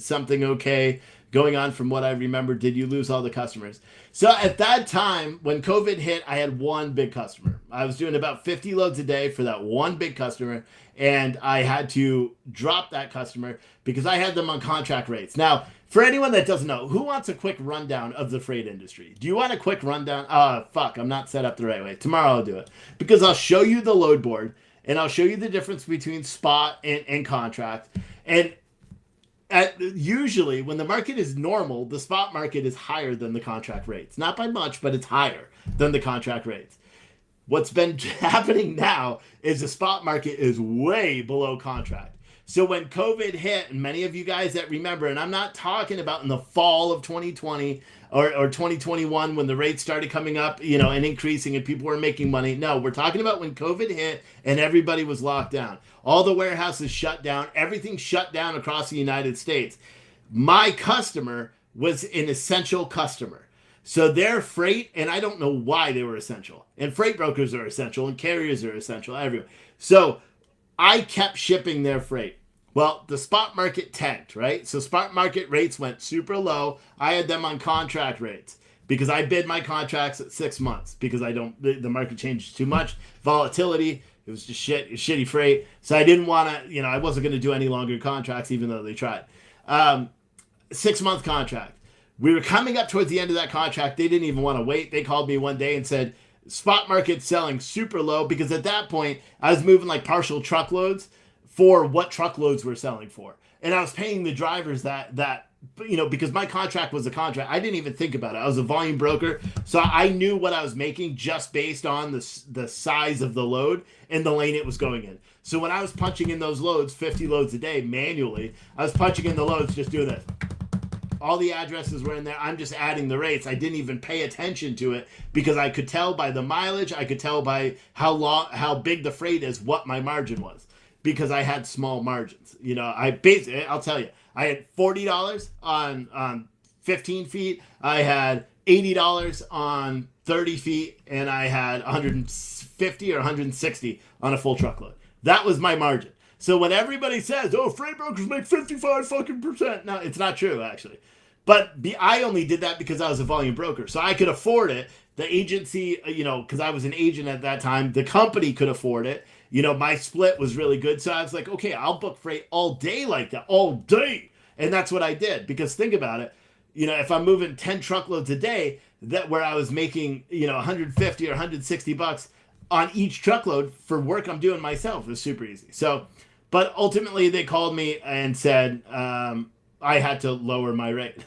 A: something okay going on from what I remember. Did you lose all the customers? So at that time, when COVID hit, I had one big customer. I was doing about 50 loads a day for that one big customer, and I had to drop that customer because I had them on contract rates. Now, for anyone that doesn't know, who wants a quick rundown of the freight industry? Do you want a quick rundown? Fuck, I'm not set up the right way. Tomorrow I'll do it because I'll show you the load board, and I'll show you the difference between spot and contract. And usually when the market is normal, the spot market is higher than the contract rates. Not by much, but it's higher than the contract rates. What's been happening now is the spot market is way below contract. So when COVID hit, and many of you guys that remember, and I'm not talking about in the fall of 2020 or 2021 when the rates started coming up, and increasing and people were making money. No, we're talking about when COVID hit and everybody was locked down. All the warehouses shut down. Everything shut down across the United States. My customer was an essential customer. So their freight, and I don't know why they were essential. And freight brokers are essential and carriers are essential everywhere. So I kept shipping their freight. Well, the spot market tanked, right? So spot market rates went super low. I had them on contract rates because I bid my contracts at 6 months because the market changed too much. Volatility, it was just shitty freight. So I didn't want to, I wasn't going to do any longer contracts even though they tried. 6-month contract. We were coming up towards the end of that contract. They didn't even want to wait. They called me one day and said, spot market selling super low because at that point I was moving like partial truckloads for what truckloads were selling for. And I was paying the drivers that because my contract was a contract. I didn't even think about it. I was a volume broker. So I knew what I was making just based on the size of the load and the lane it was going in. So when I was punching in those loads, 50 loads a day manually, I was punching in the loads just doing this. All the addresses were in there. I'm just adding the rates. I didn't even pay attention to it because I could tell by the mileage. I could tell by how big the freight is, what my margin was because I had small margins. I'll tell you, I had $40 on 15 feet. I had $80 on 30 feet, and I had 150 or 160 on a full truckload. That was my margin. So when everybody says, "Oh, freight brokers make 55 fucking %," no, it's not true actually. I only did that because I was a volume broker, so I could afford it. The agency, because I was an agent at that time, the company could afford it. My split was really good, so I was like, okay, I'll book freight all day like that, all day, and that's what I did. Because think about it, if I'm moving 10 truckloads a day, that where I was making 150 or 160 bucks on each truckload for work I'm doing myself, was super easy. So, but ultimately they called me and said I had to lower my rate,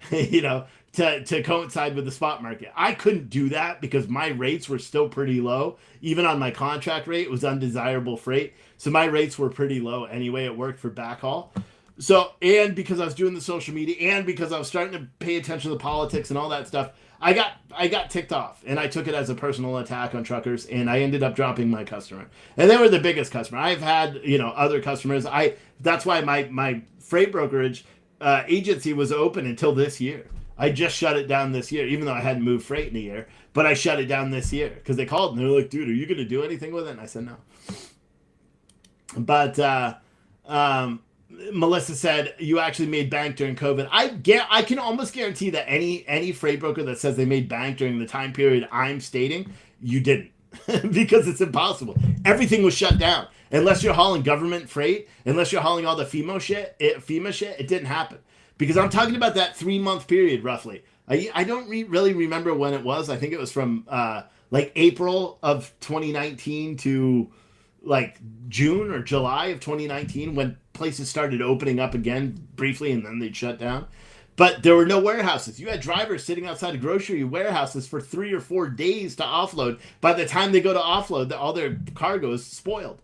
A: to coincide with the spot market. I couldn't do that because my rates were still pretty low. Even on my contract rate, it was undesirable freight. So my rates were pretty low anyway. It worked for backhaul. So, and because I was doing the social media and because I was starting to pay attention to the politics and all that stuff, I got ticked off, and I took it as a personal attack on truckers, and I ended up dropping my customer. And they were the biggest customer. I've had, other customers. That's why my freight brokerage agency was open until this year. I just shut it down this year, even though I hadn't moved freight in a year. But I shut it down this year because they called and they were like, "Dude, are you going to do anything with it?" And I said no. But Melissa said you actually made bank during COVID. I can almost guarantee that any freight broker that says they made bank during the time period I'm stating, you didn't. Because it's impossible. Everything was shut down. Unless you're hauling government freight, unless you're hauling all the FEMA shit, it didn't happen. Because I'm talking about that 3-month period roughly. I don't really remember when it was. I think it was from like April of 2019 to like June or July of 2019 when places started opening up again briefly and then they'd shut down. But there were no warehouses. You had drivers sitting outside of grocery warehouses for 3 or 4 days to offload. By the time they go to offload, all their cargo is spoiled.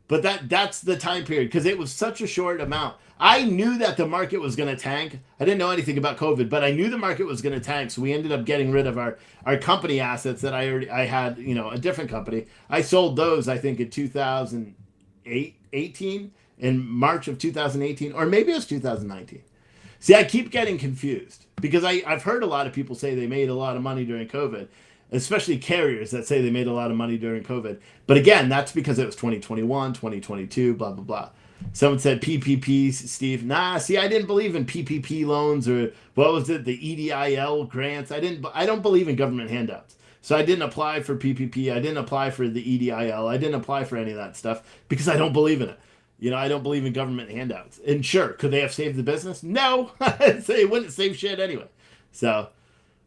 A: But that's the time period because it was such a short amount. I knew that the market was going to tank. I didn't know anything about COVID, but I knew the market was going to tank. So we ended up getting rid of our company assets that I had, a different company. I sold those, I think, in 2018, in March of 2018, or maybe it was 2019. See, I keep getting confused because I've heard a lot of people say they made a lot of money during COVID, especially carriers that say they made a lot of money during COVID. But again, that's because it was 2021, 2022, blah, blah, blah. Someone said PPP, Steve. Nah, see, I didn't believe in PPP loans or what was it, the EDIL grants. I don't believe in government handouts. So I didn't apply for PPP. I didn't apply for the EDIL. I didn't apply for any of that stuff because I don't believe in it. I don't believe in government handouts. And sure, could they have saved the business? No, it wouldn't save shit anyway. So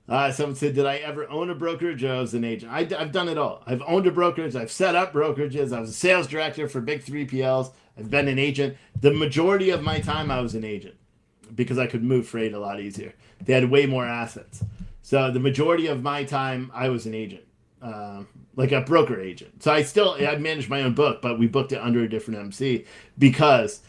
A: someone said, did I ever own a brokerage or I was an agent? I've done it all. I've owned a brokerage. I've set up brokerages. I was a sales director for big 3PLs. I've been an agent. The majority of my time I was an agent because I could move freight a lot easier. They had way more assets. So the majority of my time I was an agent, like a broker agent. So I managed my own book, but we booked it under a different MC because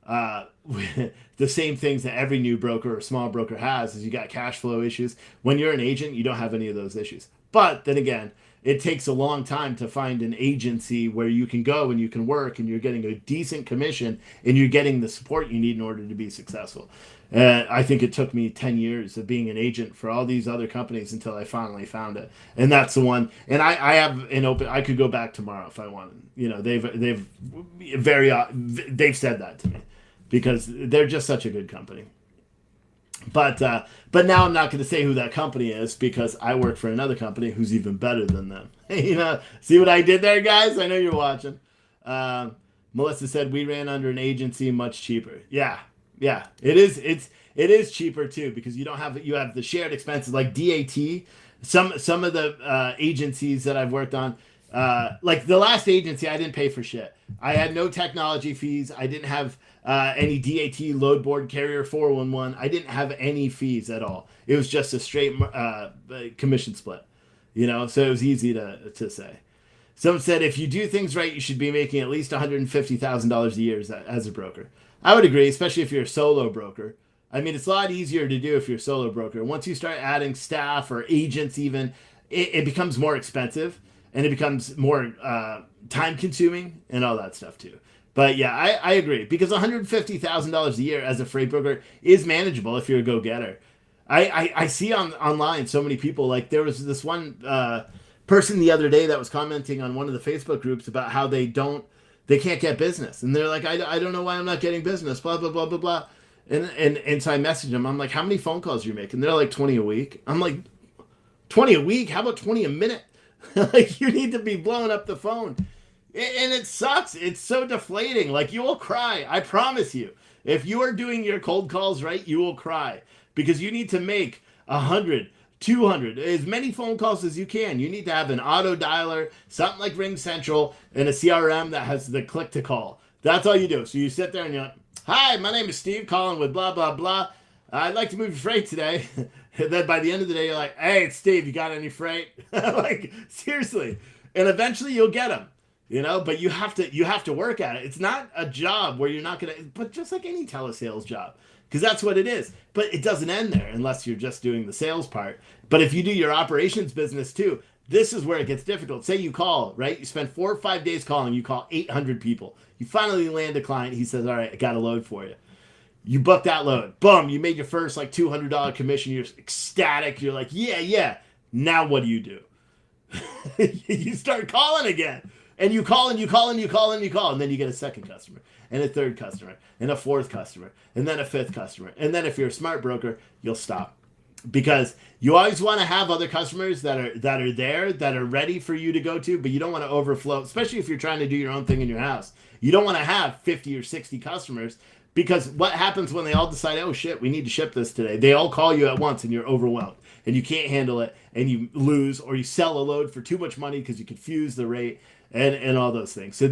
A: the same things that every new broker or small broker has is you got cash flow issues. When you're an agent, you don't have any of those issues. But then again, it takes a long time to find an agency where you can go and you can work and you're getting a decent commission and you're getting the support you need in order to be successful. I think it took me 10 years of being an agent for all these other companies until I finally found it. And that's the one. And I have an open, I could go back tomorrow if I wanted. They've said that to me because they're just such a good company. But now I'm not going to say who that company is because I work for another company who's even better than them. See what I did there, guys? I know you're watching. Melissa said we ran under an agency much cheaper. Yeah, it is cheaper too because you have the shared expenses like DAT. Some of the agencies that I've worked on, like the last agency, I didn't pay for shit. I had no technology fees. I didn't have any DAT load board carrier 411. I didn't have any fees at all. It was just a straight commission split, so it was easy to say. Someone said, if you do things right, you should be making at least $150,000 a year as a broker. I would agree, especially if you're a solo broker. I mean, it's a lot easier to do if you're a solo broker. Once you start adding staff or agents even, it becomes more expensive and it becomes more time consuming and all that stuff too. But yeah, I agree because $150,000 a year as a freight broker is manageable if you're a go-getter. I see online so many people, like there was this one person the other day that was commenting on one of the Facebook groups about how they can't get business. And they're like, I don't know why I'm not getting business, blah, blah, blah, blah, blah. And so I messaged them. I'm like, how many phone calls are you making? They're like 20 a week. I'm like, 20 a week? How about 20 a minute? Like, you need to be blowing up the phone. And it sucks. It's so deflating. Like, you will cry. I promise you. If you are doing your cold calls right, you will cry because you need to make 100, 200, as many phone calls as you can. You need to have an auto dialer, something like Ring Central, and a CRM that has the click to call. That's all you do. So you sit there and you're like, hi, my name is Steve calling with blah, blah, blah. I'd like to move your freight today. And then by the end of the day, you're like, hey, it's Steve, you got any freight? Like, seriously. And eventually you'll get them. But you have to work at it. It's not a job where you're not gonna, but just like any telesales job, because that's what it is. But it doesn't end there unless you're just doing the sales part. But if you do your operations business too, this is where it gets difficult. Say you call, right? You spend 4 or 5 days calling. You call 800 people. You finally land a client. He says, all right, I got a load for you. You book that load. Boom. You made your first like $200 commission. You're ecstatic. You're like, yeah. Now what do? You start calling again. And you call and you call and you call and you call. And then you get a second customer and a third customer and a fourth customer and then a fifth customer. And then if you're a smart broker, you'll stop. Because you always want to have other customers that are ready for you to go to, but you don't want to overflow, especially if you're trying to do your own thing in your house. You don't want to have 50 or 60 customers, because what happens when they all decide, oh shit, we need to ship this today? They all call you at once and you're overwhelmed and you can't handle it and you lose, or you sell a load for too much money because you confuse the rate and all those things. So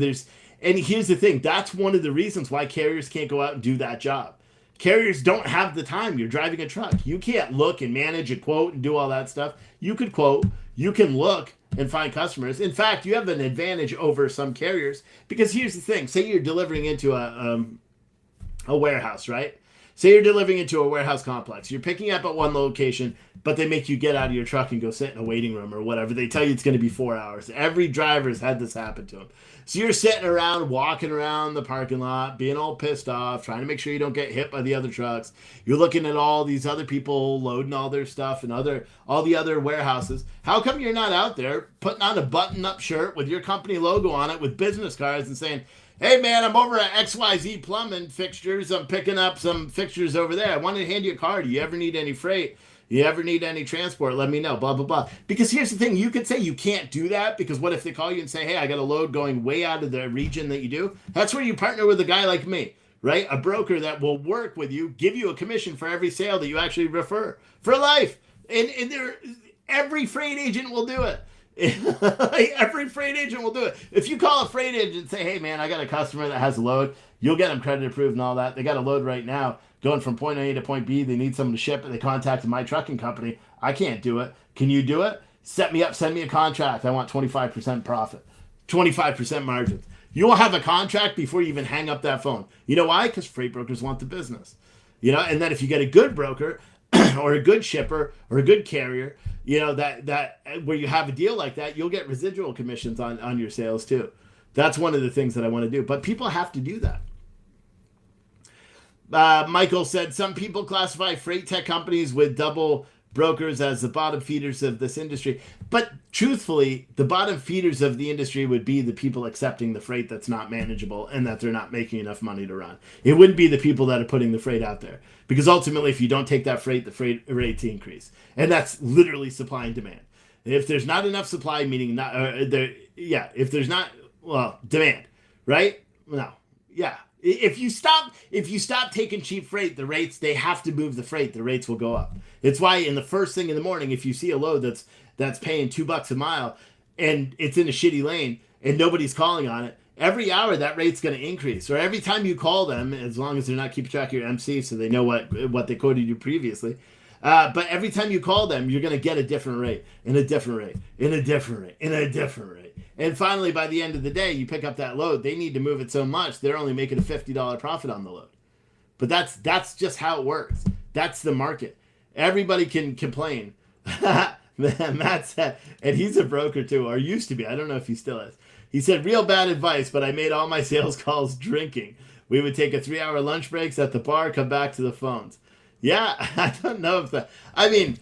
A: and here's the thing, that's one of the reasons why carriers can't go out and do that job. Carriers don't have the time. You're driving a truck. You can't look and manage a quote and do all that stuff. You could quote, you can look and find customers. In fact, you have an advantage over some carriers, because here's the thing. Say you're delivering into a warehouse, right? Say you're delivering into a warehouse complex. You're picking up at one location, but they make you get out of your truck and go sit in a waiting room or whatever. They tell you it's going to be 4 hours. Every driver's had this happen to them. So you're sitting around, walking around the parking lot, being all pissed off, trying to make sure you don't get hit by the other trucks. You're looking at all these other people loading all their stuff and all the other warehouses. How come you're not out there putting on a button-up shirt with your company logo on it with business cards and saying, hey, man, I'm over at XYZ Plumbing Fixtures. I'm picking up some fixtures over there. I wanted to hand you a card. Do you ever need any freight? You ever need any transport? Let me know, blah, blah, blah. Because here's the thing. You could say you can't do that, because what if they call you and say, hey, I got a load going way out of the region that you do? That's where you partner with a guy like me, right? A broker that will work with you, give you a commission for every sale that you actually refer for life. And every freight agent will do it. Every freight agent will do it. If you call a freight agent and say, hey man, I got a customer that has a load, you'll get them credit approved and all that. They got a load right now going from point A to point B. They need someone to ship it. They contacted my trucking company. I can't do it. Can you do it? Set me up. Send me a contract. I want 25% profit, 25% margins. You will have a contract before you even hang up that phone. You know why? Because freight brokers want the business. And then if you get a good broker or a good shipper or a good carrier, that where you have a deal like that, you'll get residual commissions on your sales too. That's one of the things that I want to do. But people have to do that. Michael said, some people classify freight tech companies with double brokers as the bottom feeders of this industry. But truthfully, the bottom feeders of the industry would be the people accepting the freight that's not manageable and that they're not making enough money to run. It wouldn't be the people that are putting the freight out there. Because ultimately, if you don't take that freight, the freight rates increase. And that's literally supply and demand. If there's not enough supply, meaning not, if there's not, demand, right? No, yeah. If you stop taking cheap freight, they have to move the freight. The rates will go up. It's why in the first thing in the morning, if you see a load that's paying $2 a mile and it's in a shitty lane and nobody's calling on it, every hour that rate's going to increase. Or every time you call them, as long as they're not keeping track of your MC, so they know what they quoted you previously. But every time you call them, you're going to get a different rate, and a different rate, and a different rate, and a different rate. And finally, by the end of the day, you pick up that load. They need to move it so much, they're only making a $50 profit on the load. But that's just how it works. That's the market. Everybody can complain. Matt said, and he's a broker too, or used to be. I don't know if he still is. He said, real bad advice, but I made all my sales calls drinking. We would take a 3-hour lunch breaks at the bar, come back to the phones. Yeah, I don't know if that... I mean,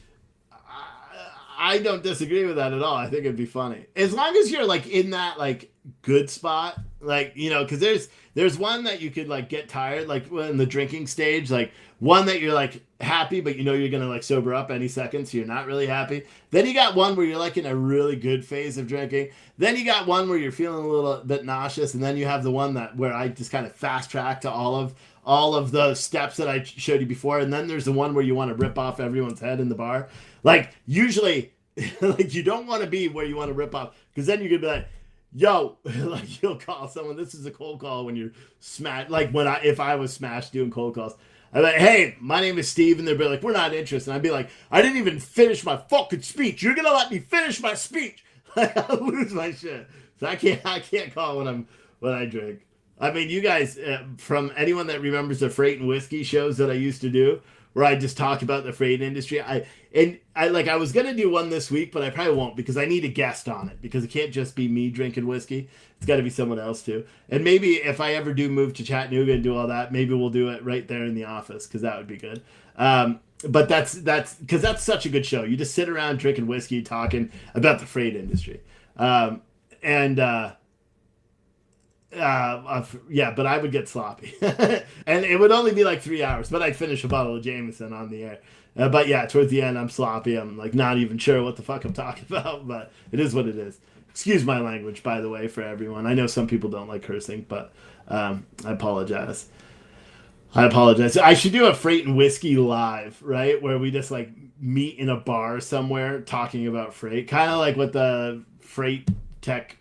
A: I don't disagree with that at all. I think it'd be funny. As long as you're, like, in that, like, good spot, Like, because there's one that you could like get tired, like in the drinking stage, like one that you're like happy, but you're gonna like sober up any second, so you're not really happy. Then you got one where you're like in a really good phase of drinking. Then you got one where you're feeling a little bit nauseous, and then you have the one that where I just kind of fast track to all of the steps that I showed you before, and then there's the one where you want to rip off everyone's head in the bar. Like usually, like you don't want to be where you want to rip off, because then you're gonna be like, yo, like you'll call someone. This is a cold call when you're smashed. Like if I was smashed doing cold calls, I'd be like, hey, my name is Steve, and they'd be like, we're not interested. And I'd be like, I didn't even finish my fucking speech. You're gonna let me finish my speech? I'll lose my shit. So I can't call when I drink. I mean, you guys, from anyone that remembers the freight and whiskey shows that I used to do, where I just talk about the freight industry. I was gonna do one this week, but I probably won't, because I need a guest on it, because it can't just be me drinking whiskey. It's got to be someone else too. And maybe if I ever do move to Chattanooga and do all that, maybe we'll do it right there in the office, because that would be good. But that's because that's such a good show. You just sit around drinking whiskey, talking about the freight industry, yeah, but I would get sloppy, and it would only be like 3 hours. But I'd finish a bottle of Jameson on the air. But yeah, towards the end, I'm sloppy. I'm like not even sure what the fuck I'm talking about. But it is what it is. Excuse my language, by the way, for everyone. I know some people don't like cursing, but I apologize. I should do a freight and whiskey live, right? Where we just like meet in a bar somewhere talking about freight, kind of like what the freight tech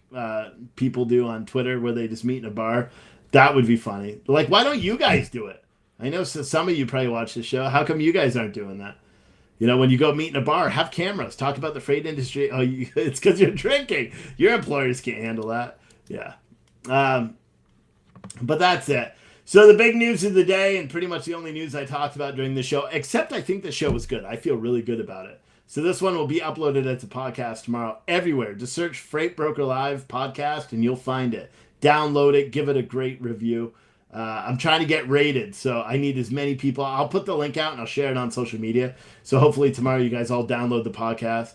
A: people do on Twitter, where they just meet in a bar. That would be funny. Like, why don't you guys do it? I know some of you probably watch the show. How come you guys aren't doing that? When you go meet in a bar, have cameras, talk about the freight industry. Oh, it's because you're drinking. Your employers can't handle that. Yeah. But that's it. So the big news of the day, and pretty much the only news I talked about during the show, except I think the show was good. I feel really good about it. So this one will be uploaded as a podcast tomorrow everywhere. Just search Freight Broker Live podcast and you'll find it. Download it. Give it a great review. I'm trying to get rated, so I need as many people. I'll put the link out and I'll share it on social media. So hopefully tomorrow you guys all download the podcast,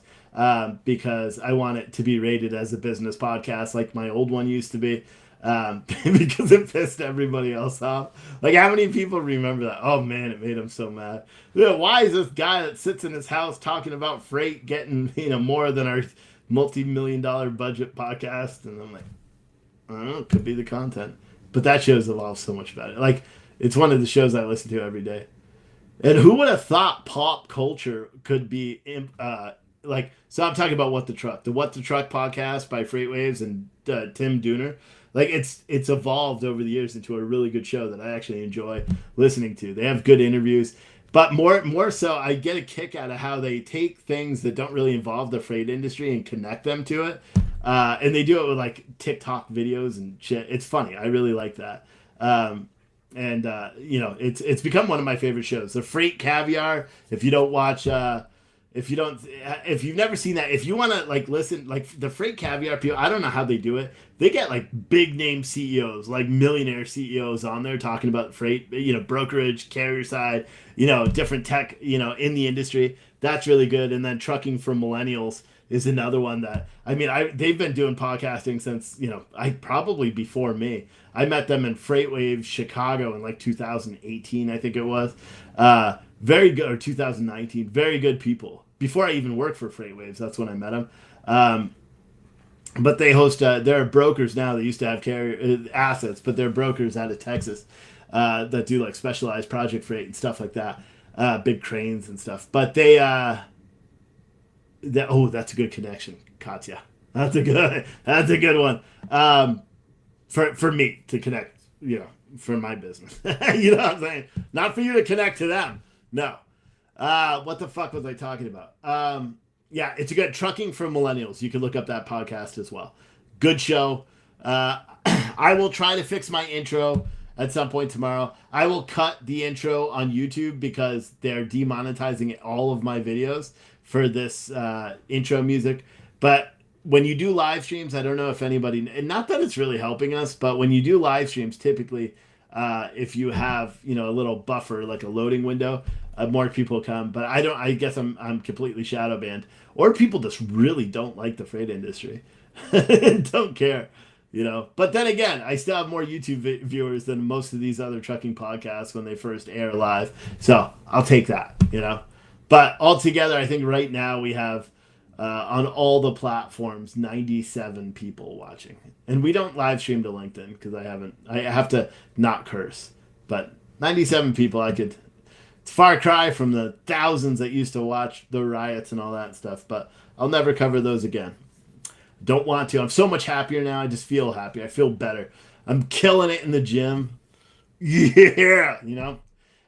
A: because I want it to be rated as a business podcast like my old one used to be. Because it pissed everybody else off. Like, how many people remember that? Oh man, it made them so mad. Why is this guy that sits in his house talking about freight getting more than our multi-million-dollar budget podcast? And I'm like, I don't know, it could be the content. But that show's evolved so much better. Like, it's one of the shows I listen to every day. And who would have thought pop culture could be so I'm talking about What the Truck podcast by Freightwaves and Tim Dooner. Like, it's evolved over the years into a really good show that I actually enjoy listening to. They have good interviews, but more so, I get a kick out of how they take things that don't really involve the freight industry and connect them to it. And they do it with like TikTok videos and shit. It's funny. I really like that. It's become one of my favorite shows. The Freight Caviar. If you've never seen that, if you want to like listen, like the Freight Caviar people, I don't know how they do it. They get like big name CEOs, like millionaire CEOs on there talking about freight, brokerage, carrier side, different tech, in the industry. That's really good. And then Trucking for Millennials is another one that, they've been doing podcasting since, probably before me. I met them in Freightwaves Chicago in like 2018, I think it was. Very good, or 2019, very good people. Before I even worked for Freightwaves, that's when I met them. But they host, they're brokers now. They used to have carrier assets, but they're brokers out of Texas that do like specialized project freight and stuff like that. Big cranes and stuff. But that's a good connection, Katya. That's a good one. For me to connect, for my business. You know what I'm saying? Not for you to connect to them. No. What the fuck was I talking about? Yeah, it's a good Trucking for Millennials. You can look up that podcast as well. Good show. I will try to fix my intro at some point tomorrow. I will cut the intro on YouTube because they're demonetizing all of my videos for this intro music. But when you do live streams, I don't know if anybody, and not that it's really helping us, but when you do live streams, typically, if you have, a little buffer, like a loading window, more people come. But I guess I'm completely shadow banned, or people just really don't like the freight industry. Don't care. But then again, I still have more YouTube viewers than most of these other trucking podcasts when they first air live. So I'll take that. But altogether, I think right now we have on all the platforms 97 people watching, and we don't live stream to LinkedIn because I have to not curse. But 97 people, it's a far cry from the thousands that used to watch the riots and all that stuff. But I'll never cover those again. Don't want to. I'm so much happier now. I just feel happy. I feel better. I'm killing it in the gym. Yeah,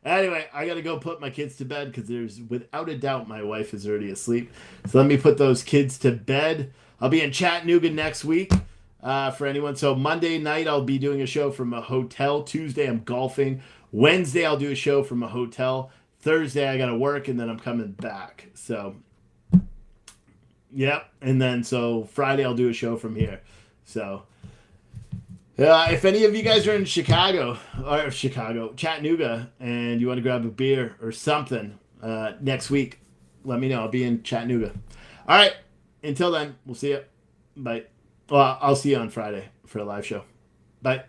A: Anyway, I got to go put my kids to bed because without a doubt, my wife is already asleep. So let me put those kids to bed. I'll be in Chattanooga next week for anyone. So Monday night, I'll be doing a show from a hotel. Tuesday, I'm golfing. Wednesday, I'll do a show from a hotel. Thursday, I got to work, and then I'm coming back. So, yep. And then so Friday, I'll do a show from here. So... if any of you guys are in Chattanooga, and you want to grab a beer or something next week, let me know. I'll be in Chattanooga. All right. Until then, we'll see you. Bye. Well, I'll see you on Friday for a live show. Bye.